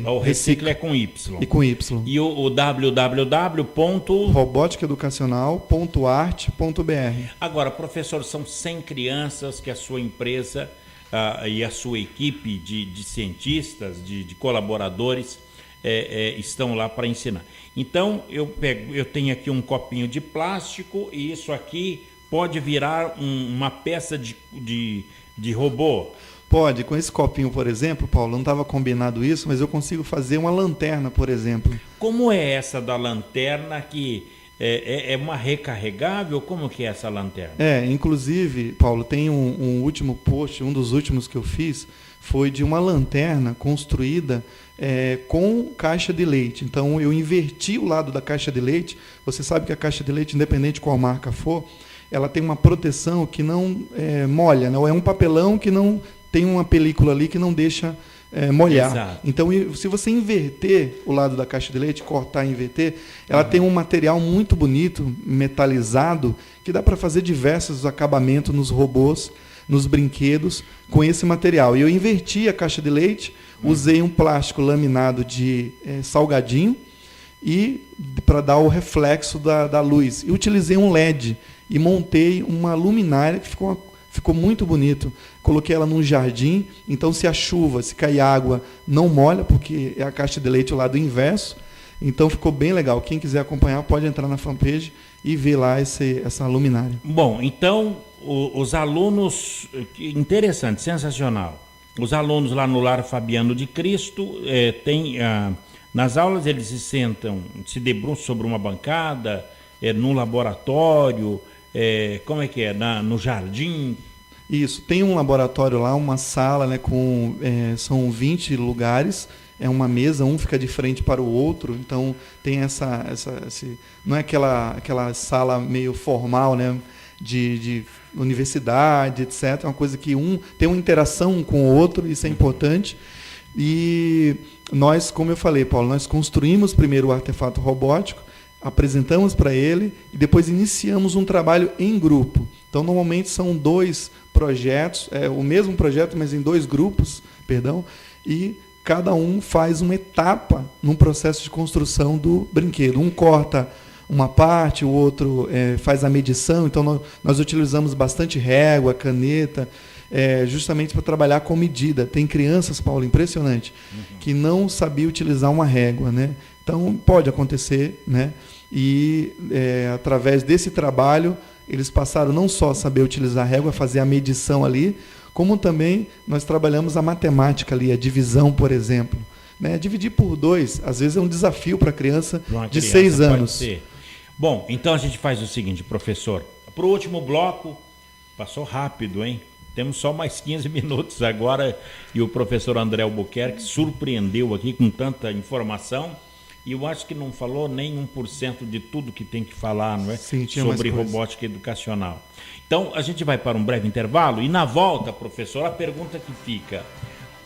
O Recicle é com Y. E com Y. E o www.roboticaeducacional.art.br. Agora, professor, são 100 crianças que a sua empresa e a sua equipe de cientistas, de colaboradores estão lá para ensinar. Então, eu tenho aqui um copinho de plástico e isso aqui pode virar uma peça de robô. Pode. Com esse copinho, por exemplo, Paulo, não estava combinado isso, mas eu consigo fazer uma lanterna, por exemplo. Como é essa da lanterna que é uma recarregável? Como que é essa lanterna? Inclusive, Paulo, tem um último post, um dos últimos que eu fiz, foi de uma lanterna construída com caixa de leite. Então, eu inverti o lado da caixa de leite. Você sabe que a caixa de leite, independente de qual marca for, ela tem uma proteção que não molha, né? É um papelão que não tem uma película ali que não deixa molhar. Exato. Então, se você inverter o lado da caixa de leite, cortar e inverter, ela tem um material muito bonito, metalizado, que dá para fazer diversos acabamentos nos robôs, nos brinquedos, com esse material. E eu inverti a caixa de leite, usei um plástico laminado de salgadinho e para dar o reflexo da luz. E utilizei um LED e montei uma luminária que ficou muito bonito. Coloquei ela num jardim, então se a chuva, se cair água, não molha, porque é a caixa de leite o lado inverso. Então ficou bem legal. Quem quiser acompanhar pode entrar na fanpage e ver lá essa luminária. Bom, então os alunos, interessante, sensacional. Os alunos lá no Lar Fabiano de Cristo nas aulas eles se sentam, se debruçam sobre uma bancada, num laboratório, como é que é? No jardim? Isso, tem um laboratório lá, uma sala, né, são 20 lugares, uma mesa, um fica de frente para o outro, então tem não é aquela sala meio formal, né, de universidade, etc. É uma coisa que tem uma interação um com o outro, isso é importante. E nós, como eu falei, Paulo, nós construímos primeiro o artefato robótico, apresentamos para ele e depois iniciamos um trabalho em grupo. Então, normalmente são 2 projetos, o mesmo projeto, mas em 2 grupos, e cada um faz uma etapa num processo de construção do brinquedo. Um corta uma parte, o outro faz a medição. Então, nós utilizamos bastante régua, caneta, justamente para trabalhar com medida. Tem crianças, Paulo, impressionante, que não sabia utilizar uma régua, né? Então, pode acontecer, né? E através desse trabalho, eles passaram não só a saber utilizar a régua, fazer a medição ali, como também nós trabalhamos a matemática ali, a divisão, por exemplo. Né? Dividir por 2, às vezes é um desafio para a criança de 6 anos. Pode ser. Bom, então a gente faz o seguinte, professor. Para o último bloco, passou rápido, hein? Temos só mais 15 minutos agora e o professor André Albuquerque surpreendeu aqui com tanta informação. E eu acho que não falou nem 1% de tudo que tem que falar, não é? Sim, sobre robótica educacional. Então, a gente vai para um breve intervalo e na volta, professor, a pergunta que fica: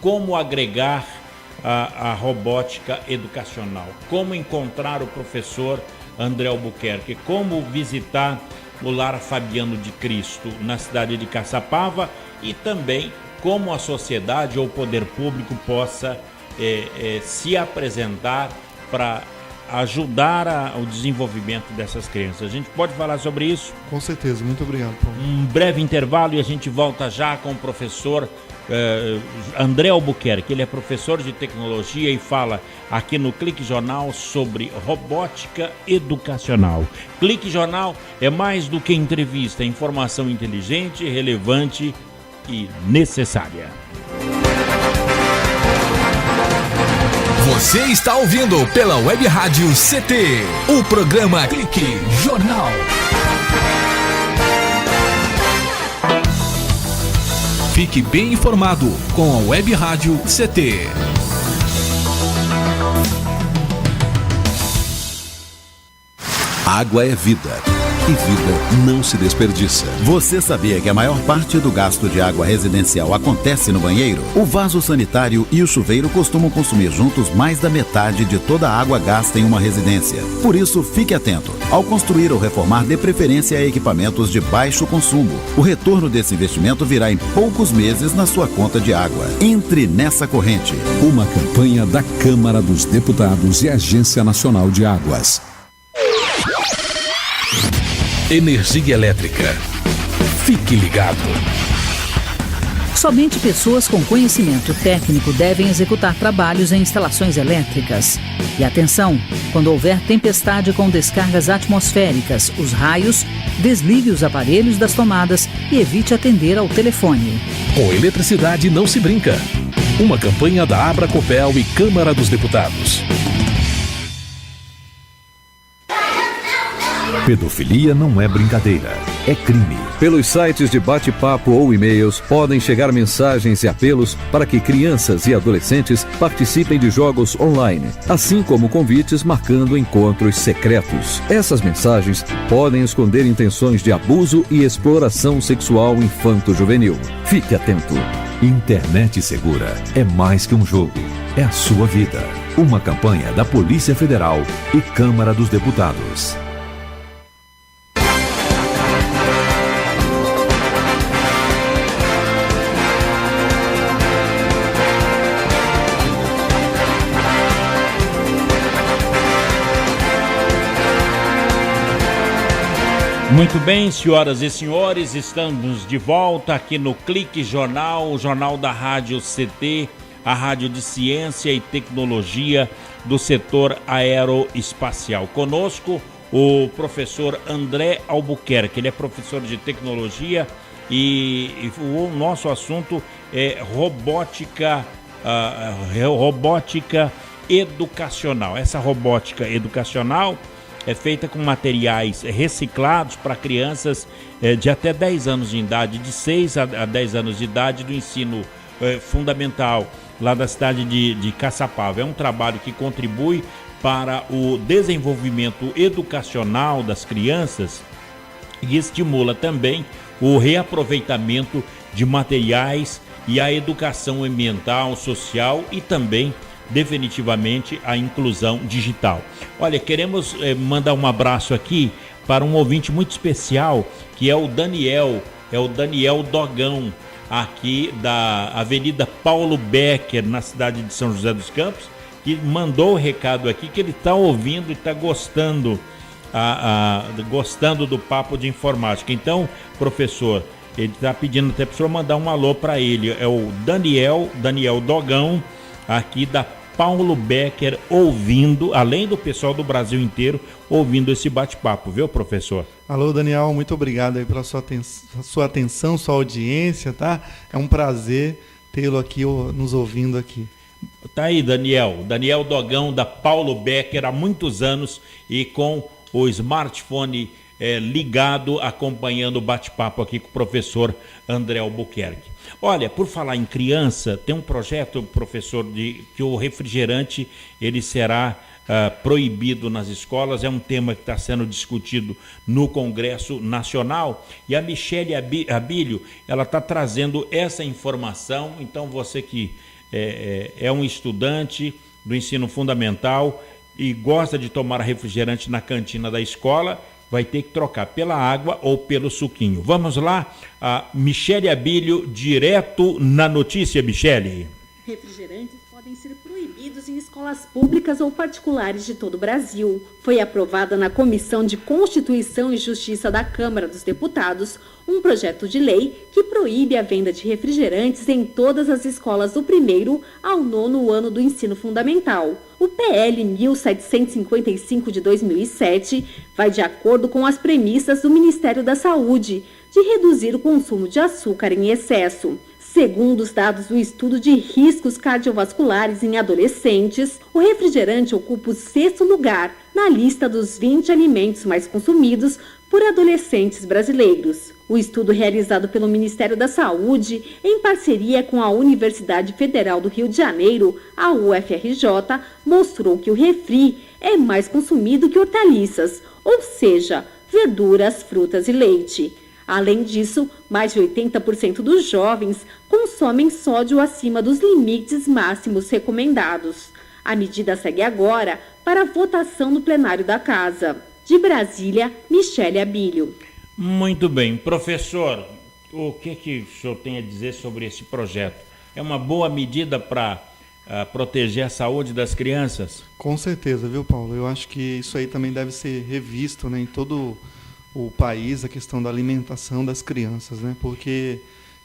como agregar a robótica educacional? Como encontrar o professor André Albuquerque? Como visitar o Lar Fabiano de Cristo na cidade de Caçapava? E também como a sociedade ou o poder público possa se apresentar para ajudar o desenvolvimento dessas crianças. A gente pode falar sobre isso? Com certeza, muito obrigado, Paulo. Um breve intervalo e a gente volta já com o professor André Albuquerque. Ele é professor de tecnologia e fala aqui no Clique Jornal sobre robótica educacional. Clique Jornal é mais do que entrevista, é informação inteligente, relevante e necessária. Você está ouvindo pela Web Rádio CT, o programa Clique Jornal. Fique bem informado com a Web Rádio CT. Água é vida. E vida não se desperdiça. Você sabia que a maior parte do gasto de água residencial acontece no banheiro? O vaso sanitário e o chuveiro costumam consumir juntos mais da metade de toda a água gasta em uma residência. Por isso, fique atento. Ao construir ou reformar, dê preferência a equipamentos de baixo consumo. O retorno desse investimento virá em poucos meses na sua conta de água. Entre nessa corrente. Uma campanha da Câmara dos Deputados e Agência Nacional de Águas. Energia elétrica. Fique ligado. Somente pessoas com conhecimento técnico devem executar trabalhos em instalações elétricas. E atenção, quando houver tempestade com descargas atmosféricas, os raios, desligue os aparelhos das tomadas e evite atender ao telefone. Com eletricidade não se brinca. Uma campanha da Abracopel e Câmara dos Deputados. Pedofilia não é brincadeira, é crime. Pelos sites de bate-papo ou e-mails podem chegar mensagens e apelos para que crianças e adolescentes participem de jogos online, assim como convites marcando encontros secretos. Essas mensagens podem esconder intenções de abuso e exploração sexual infanto-juvenil. Fique atento. Internet segura é mais que um jogo, é a sua vida. Uma campanha da Polícia Federal e Câmara dos Deputados. Muito bem, senhoras e senhores, estamos de volta aqui no Clique Jornal, o jornal da Rádio CT, a rádio de ciência e tecnologia do setor aeroespacial. Conosco o professor André Albuquerque, ele é professor de tecnologia e o nosso assunto é robótica educacional. Essa robótica educacional é feita com materiais reciclados para crianças de até 10 anos de idade, de 6 a 10 anos de idade do ensino fundamental, lá da cidade de Caçapava. É um trabalho que contribui para o desenvolvimento educacional das crianças e estimula também o reaproveitamento de materiais e a educação ambiental, social e também definitivamente a inclusão digital. Olha, queremos mandar um abraço aqui para um ouvinte muito especial, que é o Daniel Dogão, aqui da Avenida Paulo Becker, na cidade de São José dos Campos, que mandou o recado aqui que ele está ouvindo e está gostando do papo de informática. Então, professor, ele está pedindo até para o senhor mandar um alô para ele. É o Daniel Dogão, aqui da Paulo Becker, ouvindo, além do pessoal do Brasil inteiro, ouvindo esse bate-papo, viu, professor? Alô, Daniel, muito obrigado aí pela sua atenção, sua audiência, tá? É um prazer tê-lo aqui, nos ouvindo aqui. Tá aí, Daniel Dogão, da Paulo Becker, há muitos anos e com o smartphone ligado, acompanhando o bate-papo aqui com o professor André Albuquerque. Olha, por falar em criança, tem um projeto, professor, que o refrigerante ele será proibido nas escolas. É um tema que está sendo discutido no Congresso Nacional e a Michele Abílio, ela está trazendo essa informação. Então você que é um estudante do ensino fundamental e gosta de tomar refrigerante na cantina da escola, vai ter que trocar pela água ou pelo suquinho. Vamos lá, a Michele Abílio, direto na notícia, Michele. Refrigerantes podem ser proibidos em escolas públicas ou particulares de todo o Brasil. Foi aprovada na Comissão de Constituição e Justiça da Câmara dos Deputados um projeto de lei que proíbe a venda de refrigerantes em todas as escolas do 1º ao 9º ano do ensino fundamental. O PL 1755 de 2007 vai de acordo com as premissas do Ministério da Saúde de reduzir o consumo de açúcar em excesso. Segundo os dados do estudo de riscos cardiovasculares em adolescentes, o refrigerante ocupa o 6º lugar na lista dos 20 alimentos mais consumidos por adolescentes brasileiros. O estudo realizado pelo Ministério da Saúde, em parceria com a Universidade Federal do Rio de Janeiro, a UFRJ, mostrou que o refri é mais consumido que hortaliças, ou seja, verduras, frutas e leite. Além disso, mais de 80% dos jovens consomem sódio acima dos limites máximos recomendados. A medida segue agora para a votação no plenário da Casa. De Brasília, Michele Abílio. Muito bem. Professor, o que o senhor tem a dizer sobre esse projeto? É uma boa medida para proteger a saúde das crianças? Com certeza, viu, Paulo? Eu acho que isso aí também deve ser revisto, né, em todo o país, a questão da alimentação das crianças, né? Porque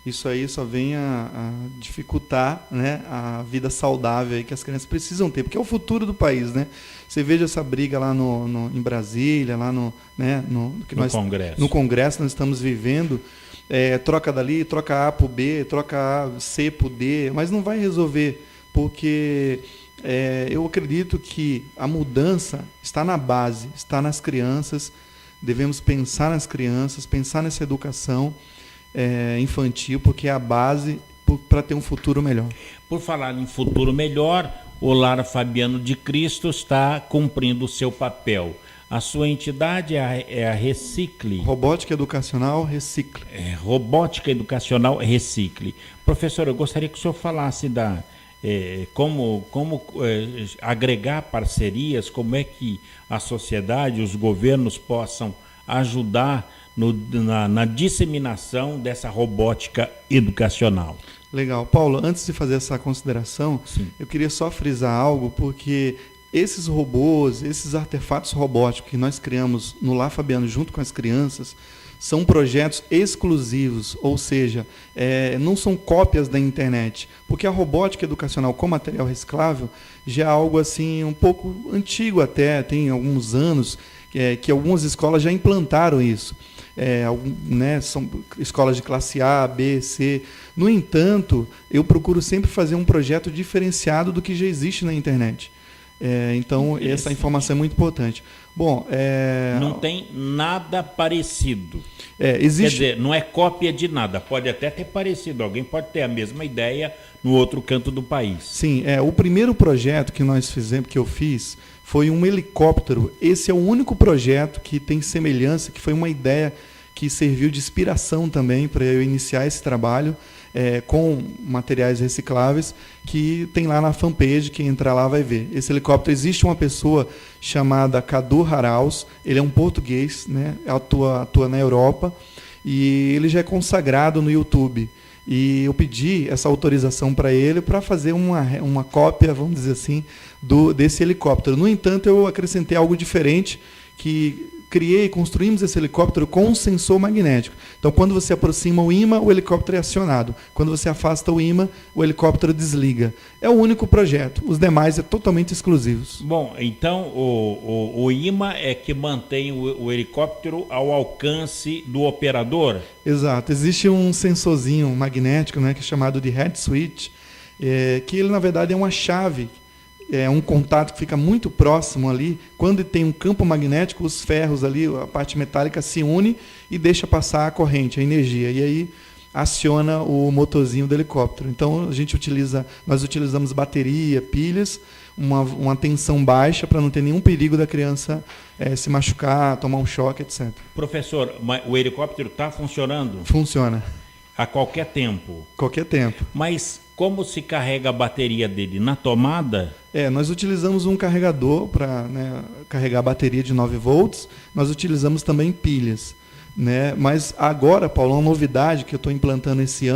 Isso aí só vem a dificultar, né, a vida saudável aí que as crianças precisam ter, porque é o futuro do país, né? Você veja essa briga lá em Brasília, lá no Congresso nós estamos vivendo, troca dali, troca A por B, troca A, C por D, mas não vai resolver, porque eu acredito que a mudança está na base, está nas crianças. Devemos pensar nas crianças, pensar nessa educação infantil, porque é a base para ter um futuro melhor. Por falar em futuro melhor, o Lar Fabiano de Cristo está cumprindo o seu papel. A sua entidade é a Recicle. Robótica Educacional Recicle. Robótica Educacional Recicle. Professor, eu gostaria que o senhor falasse como agregar parcerias, como é que a sociedade, os governos possam ajudar na disseminação dessa robótica educacional. Legal. Paulo, antes de fazer essa consideração, sim, eu queria só frisar algo, porque esses robôs, esses artefatos robóticos que nós criamos no Lar Fabiano junto com as crianças, são projetos exclusivos, ou seja, não são cópias da internet, porque a robótica educacional com material reciclável já é algo assim um pouco antigo até, tem alguns anos que algumas escolas já implantaram isso. São escolas de classe A, B, C. No entanto, eu procuro sempre fazer um projeto diferenciado do que já existe na internet. Então, essa informação é muito importante. Bom, não tem nada parecido. Existe... Quer dizer, não é cópia de nada. Pode até ter parecido. Alguém pode ter a mesma ideia no outro canto do país. Sim, o primeiro projeto que nós fizemos, que eu fiz, foi um helicóptero. Esse é o único projeto que tem semelhança, que foi uma ideia que serviu de inspiração também para eu iniciar esse trabalho com materiais recicláveis, que tem lá na fanpage, quem entrar lá vai ver. Esse helicóptero, existe uma pessoa chamada Cadu Haraus, ele é um português, né, atua na Europa, e ele já é consagrado no YouTube. E eu pedi essa autorização para ele para fazer uma cópia, vamos dizer assim, desse helicóptero. No entanto, eu acrescentei algo diferente, que construímos esse helicóptero com um sensor magnético. Então, quando você aproxima o ímã, o helicóptero é acionado. Quando você afasta o ímã, o helicóptero desliga. É o único projeto. Os demais são totalmente exclusivos. Bom, então o ímã é que mantém o helicóptero ao alcance do operador? Exato. Existe um sensorzinho magnético, né, que é chamado de head switch, que ele, na verdade, é uma chave. É um contato que fica muito próximo ali. Quando tem um campo magnético, os ferros ali, a parte metálica se une e deixa passar a corrente, a energia. E aí aciona o motorzinho do helicóptero. Então nós utilizamos bateria, pilhas, uma tensão baixa para não ter nenhum perigo da criança se machucar, tomar um choque, etc. Professor, o helicóptero está funcionando? Funciona. A qualquer tempo? Qualquer tempo. Mas como se carrega a bateria dele? Na tomada? Nós utilizamos um carregador para carregar a bateria de 9 volts. Nós utilizamos também pilhas. Né? Mas agora, Paulo, uma novidade que eu estou implantando esse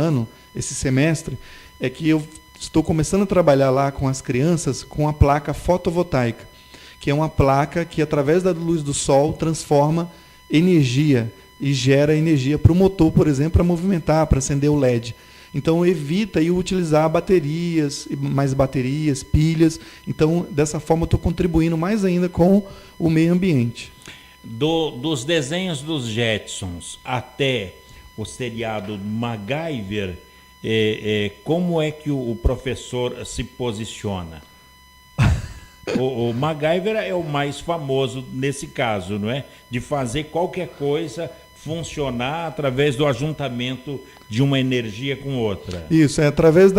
semestre, é que eu estou começando a trabalhar lá com as crianças com a placa fotovoltaica, que é uma placa que, através da luz do sol, transforma energia e gera energia para o motor, por exemplo, para movimentar, para acender o LED. Então, evita utilizar baterias, pilhas. Então, dessa forma, eu estou contribuindo mais ainda com o meio ambiente. Dos desenhos dos Jetsons até o seriado MacGyver, como é que o professor se posiciona? O MacGyver é o mais famoso nesse caso, não é? De fazer qualquer coisa funcionar através do ajuntamento de uma energia com outra. Isso, através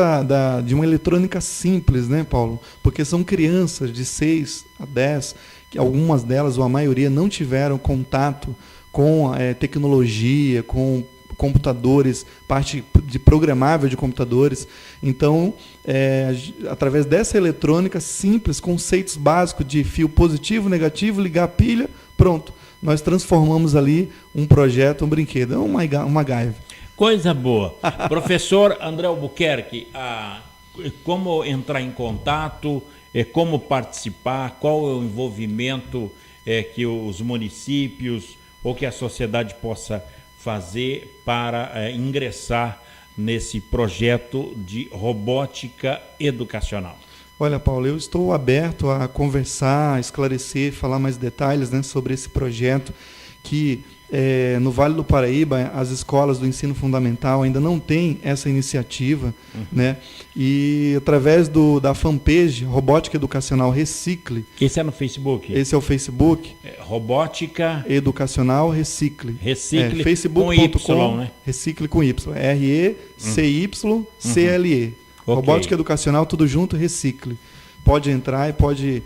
de uma eletrônica simples, né, Paulo? Porque são crianças de 6 a 10, que algumas delas, ou a maioria, não tiveram contato com tecnologia, com computadores, parte de programável de computadores. Então, através dessa eletrônica simples, conceitos básicos de fio positivo, negativo, ligar a pilha, pronto. Nós transformamos ali um projeto, um brinquedo, um MacGyver. Coisa boa. Professor André Albuquerque, como entrar em contato, como participar, qual é o envolvimento que os municípios ou que a sociedade possa fazer para ingressar nesse projeto de robótica educacional? Olha, Paulo, eu estou aberto a conversar, a esclarecer, falar mais detalhes, né, sobre esse projeto que no Vale do Paraíba as escolas do ensino fundamental ainda não têm essa iniciativa, né? E através da fanpage Robótica Educacional Recicle. Esse é no Facebook? Esse é o Facebook. Robótica Educacional Recicle. Recicle facebook.com, né? Recicle com Y. RECYCLE. Robótica Educacional, tudo junto, Recicle. Pode entrar e pode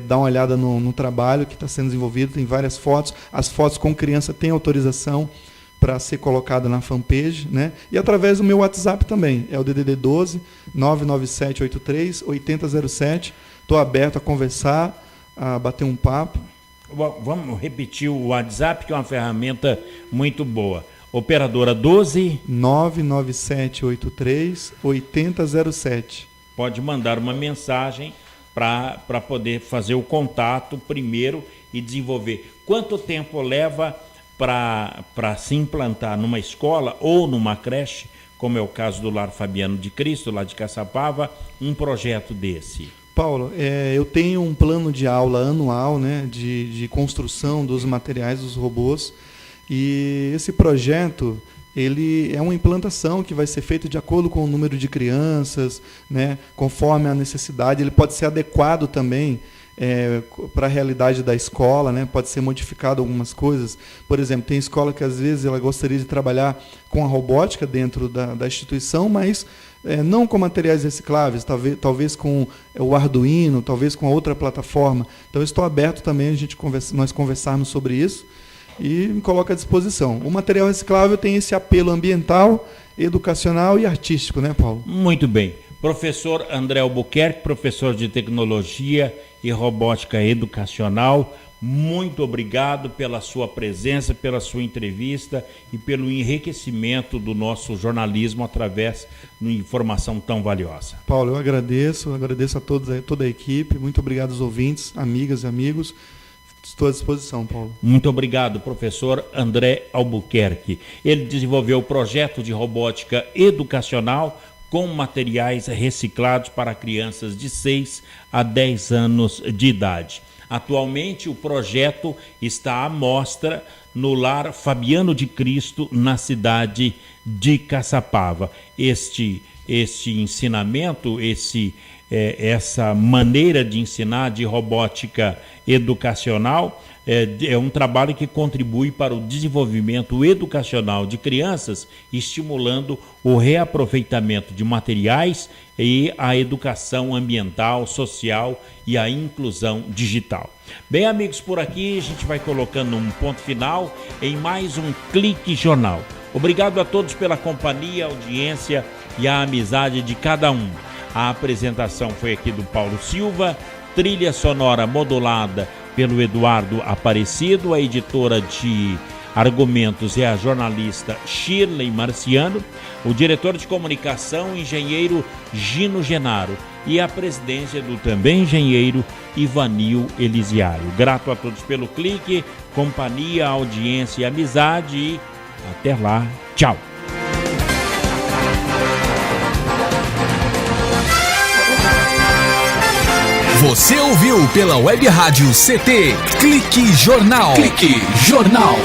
dar uma olhada no trabalho que está sendo desenvolvido. Tem várias fotos. As fotos com criança têm autorização para ser colocada na fanpage, né? E através do meu WhatsApp também. É o DDD 12 99783 8007. Estou aberto a conversar, a bater um papo. Vamos repetir o WhatsApp, que é uma ferramenta muito boa. Operadora 12 99783 8007. Pode mandar uma mensagem para poder fazer o contato primeiro e desenvolver. Quanto tempo leva para se implantar numa escola ou numa creche, como é o caso do Lar Fabiano de Cristo, lá de Caçapava, um projeto desse? Paulo, eu tenho um plano de aula anual, né, de construção dos materiais dos robôs, e esse projeto ele é uma implantação que vai ser feita de acordo com o número de crianças, né, conforme a necessidade. Ele pode ser adequado também para a realidade da escola, né, pode ser modificado algumas coisas. Por exemplo, tem escola que às vezes ela gostaria de trabalhar com a robótica dentro da instituição, mas não com materiais recicláveis, talvez com o Arduino, talvez com outra plataforma. Então, eu estou aberto também nós conversarmos sobre isso e me coloco à disposição. O material reciclável tem esse apelo ambiental, educacional e artístico, né, Paulo? Muito bem. Professor André Albuquerque, professor de Tecnologia e Robótica Educacional, muito obrigado pela sua presença, pela sua entrevista e pelo enriquecimento do nosso jornalismo através de uma informação tão valiosa. Paulo, eu agradeço a toda a equipe, muito obrigado aos ouvintes, amigas e amigos. Estou à disposição, Paulo. Muito obrigado, professor André Albuquerque. Ele desenvolveu o projeto de robótica educacional com materiais reciclados para crianças de 6 a 10 anos de idade. Atualmente, o projeto está à mostra no Lar Fabiano de Cristo, na cidade de Caçapava. Este ensinamento, essa maneira de ensinar de robótica educacional é um trabalho que contribui para o desenvolvimento educacional de crianças, estimulando o reaproveitamento de materiais e a educação ambiental, social e a inclusão digital. Bem, amigos, por aqui a gente vai colocando um ponto final em mais um Clique Jornal. Obrigado a todos pela companhia, audiência e a amizade de cada um. A apresentação foi aqui do Paulo Silva, trilha sonora modulada pelo Eduardo Aparecido, a editora de argumentos é a jornalista Shirley Marciano, o diretor de comunicação, engenheiro Gino Genaro, e a presidência do também engenheiro Ivanil Elisiário. Grato a todos pelo clique, companhia, audiência e amizade, e até lá, tchau! Você ouviu pela Web Rádio CT Clique Jornal. Clique Jornal.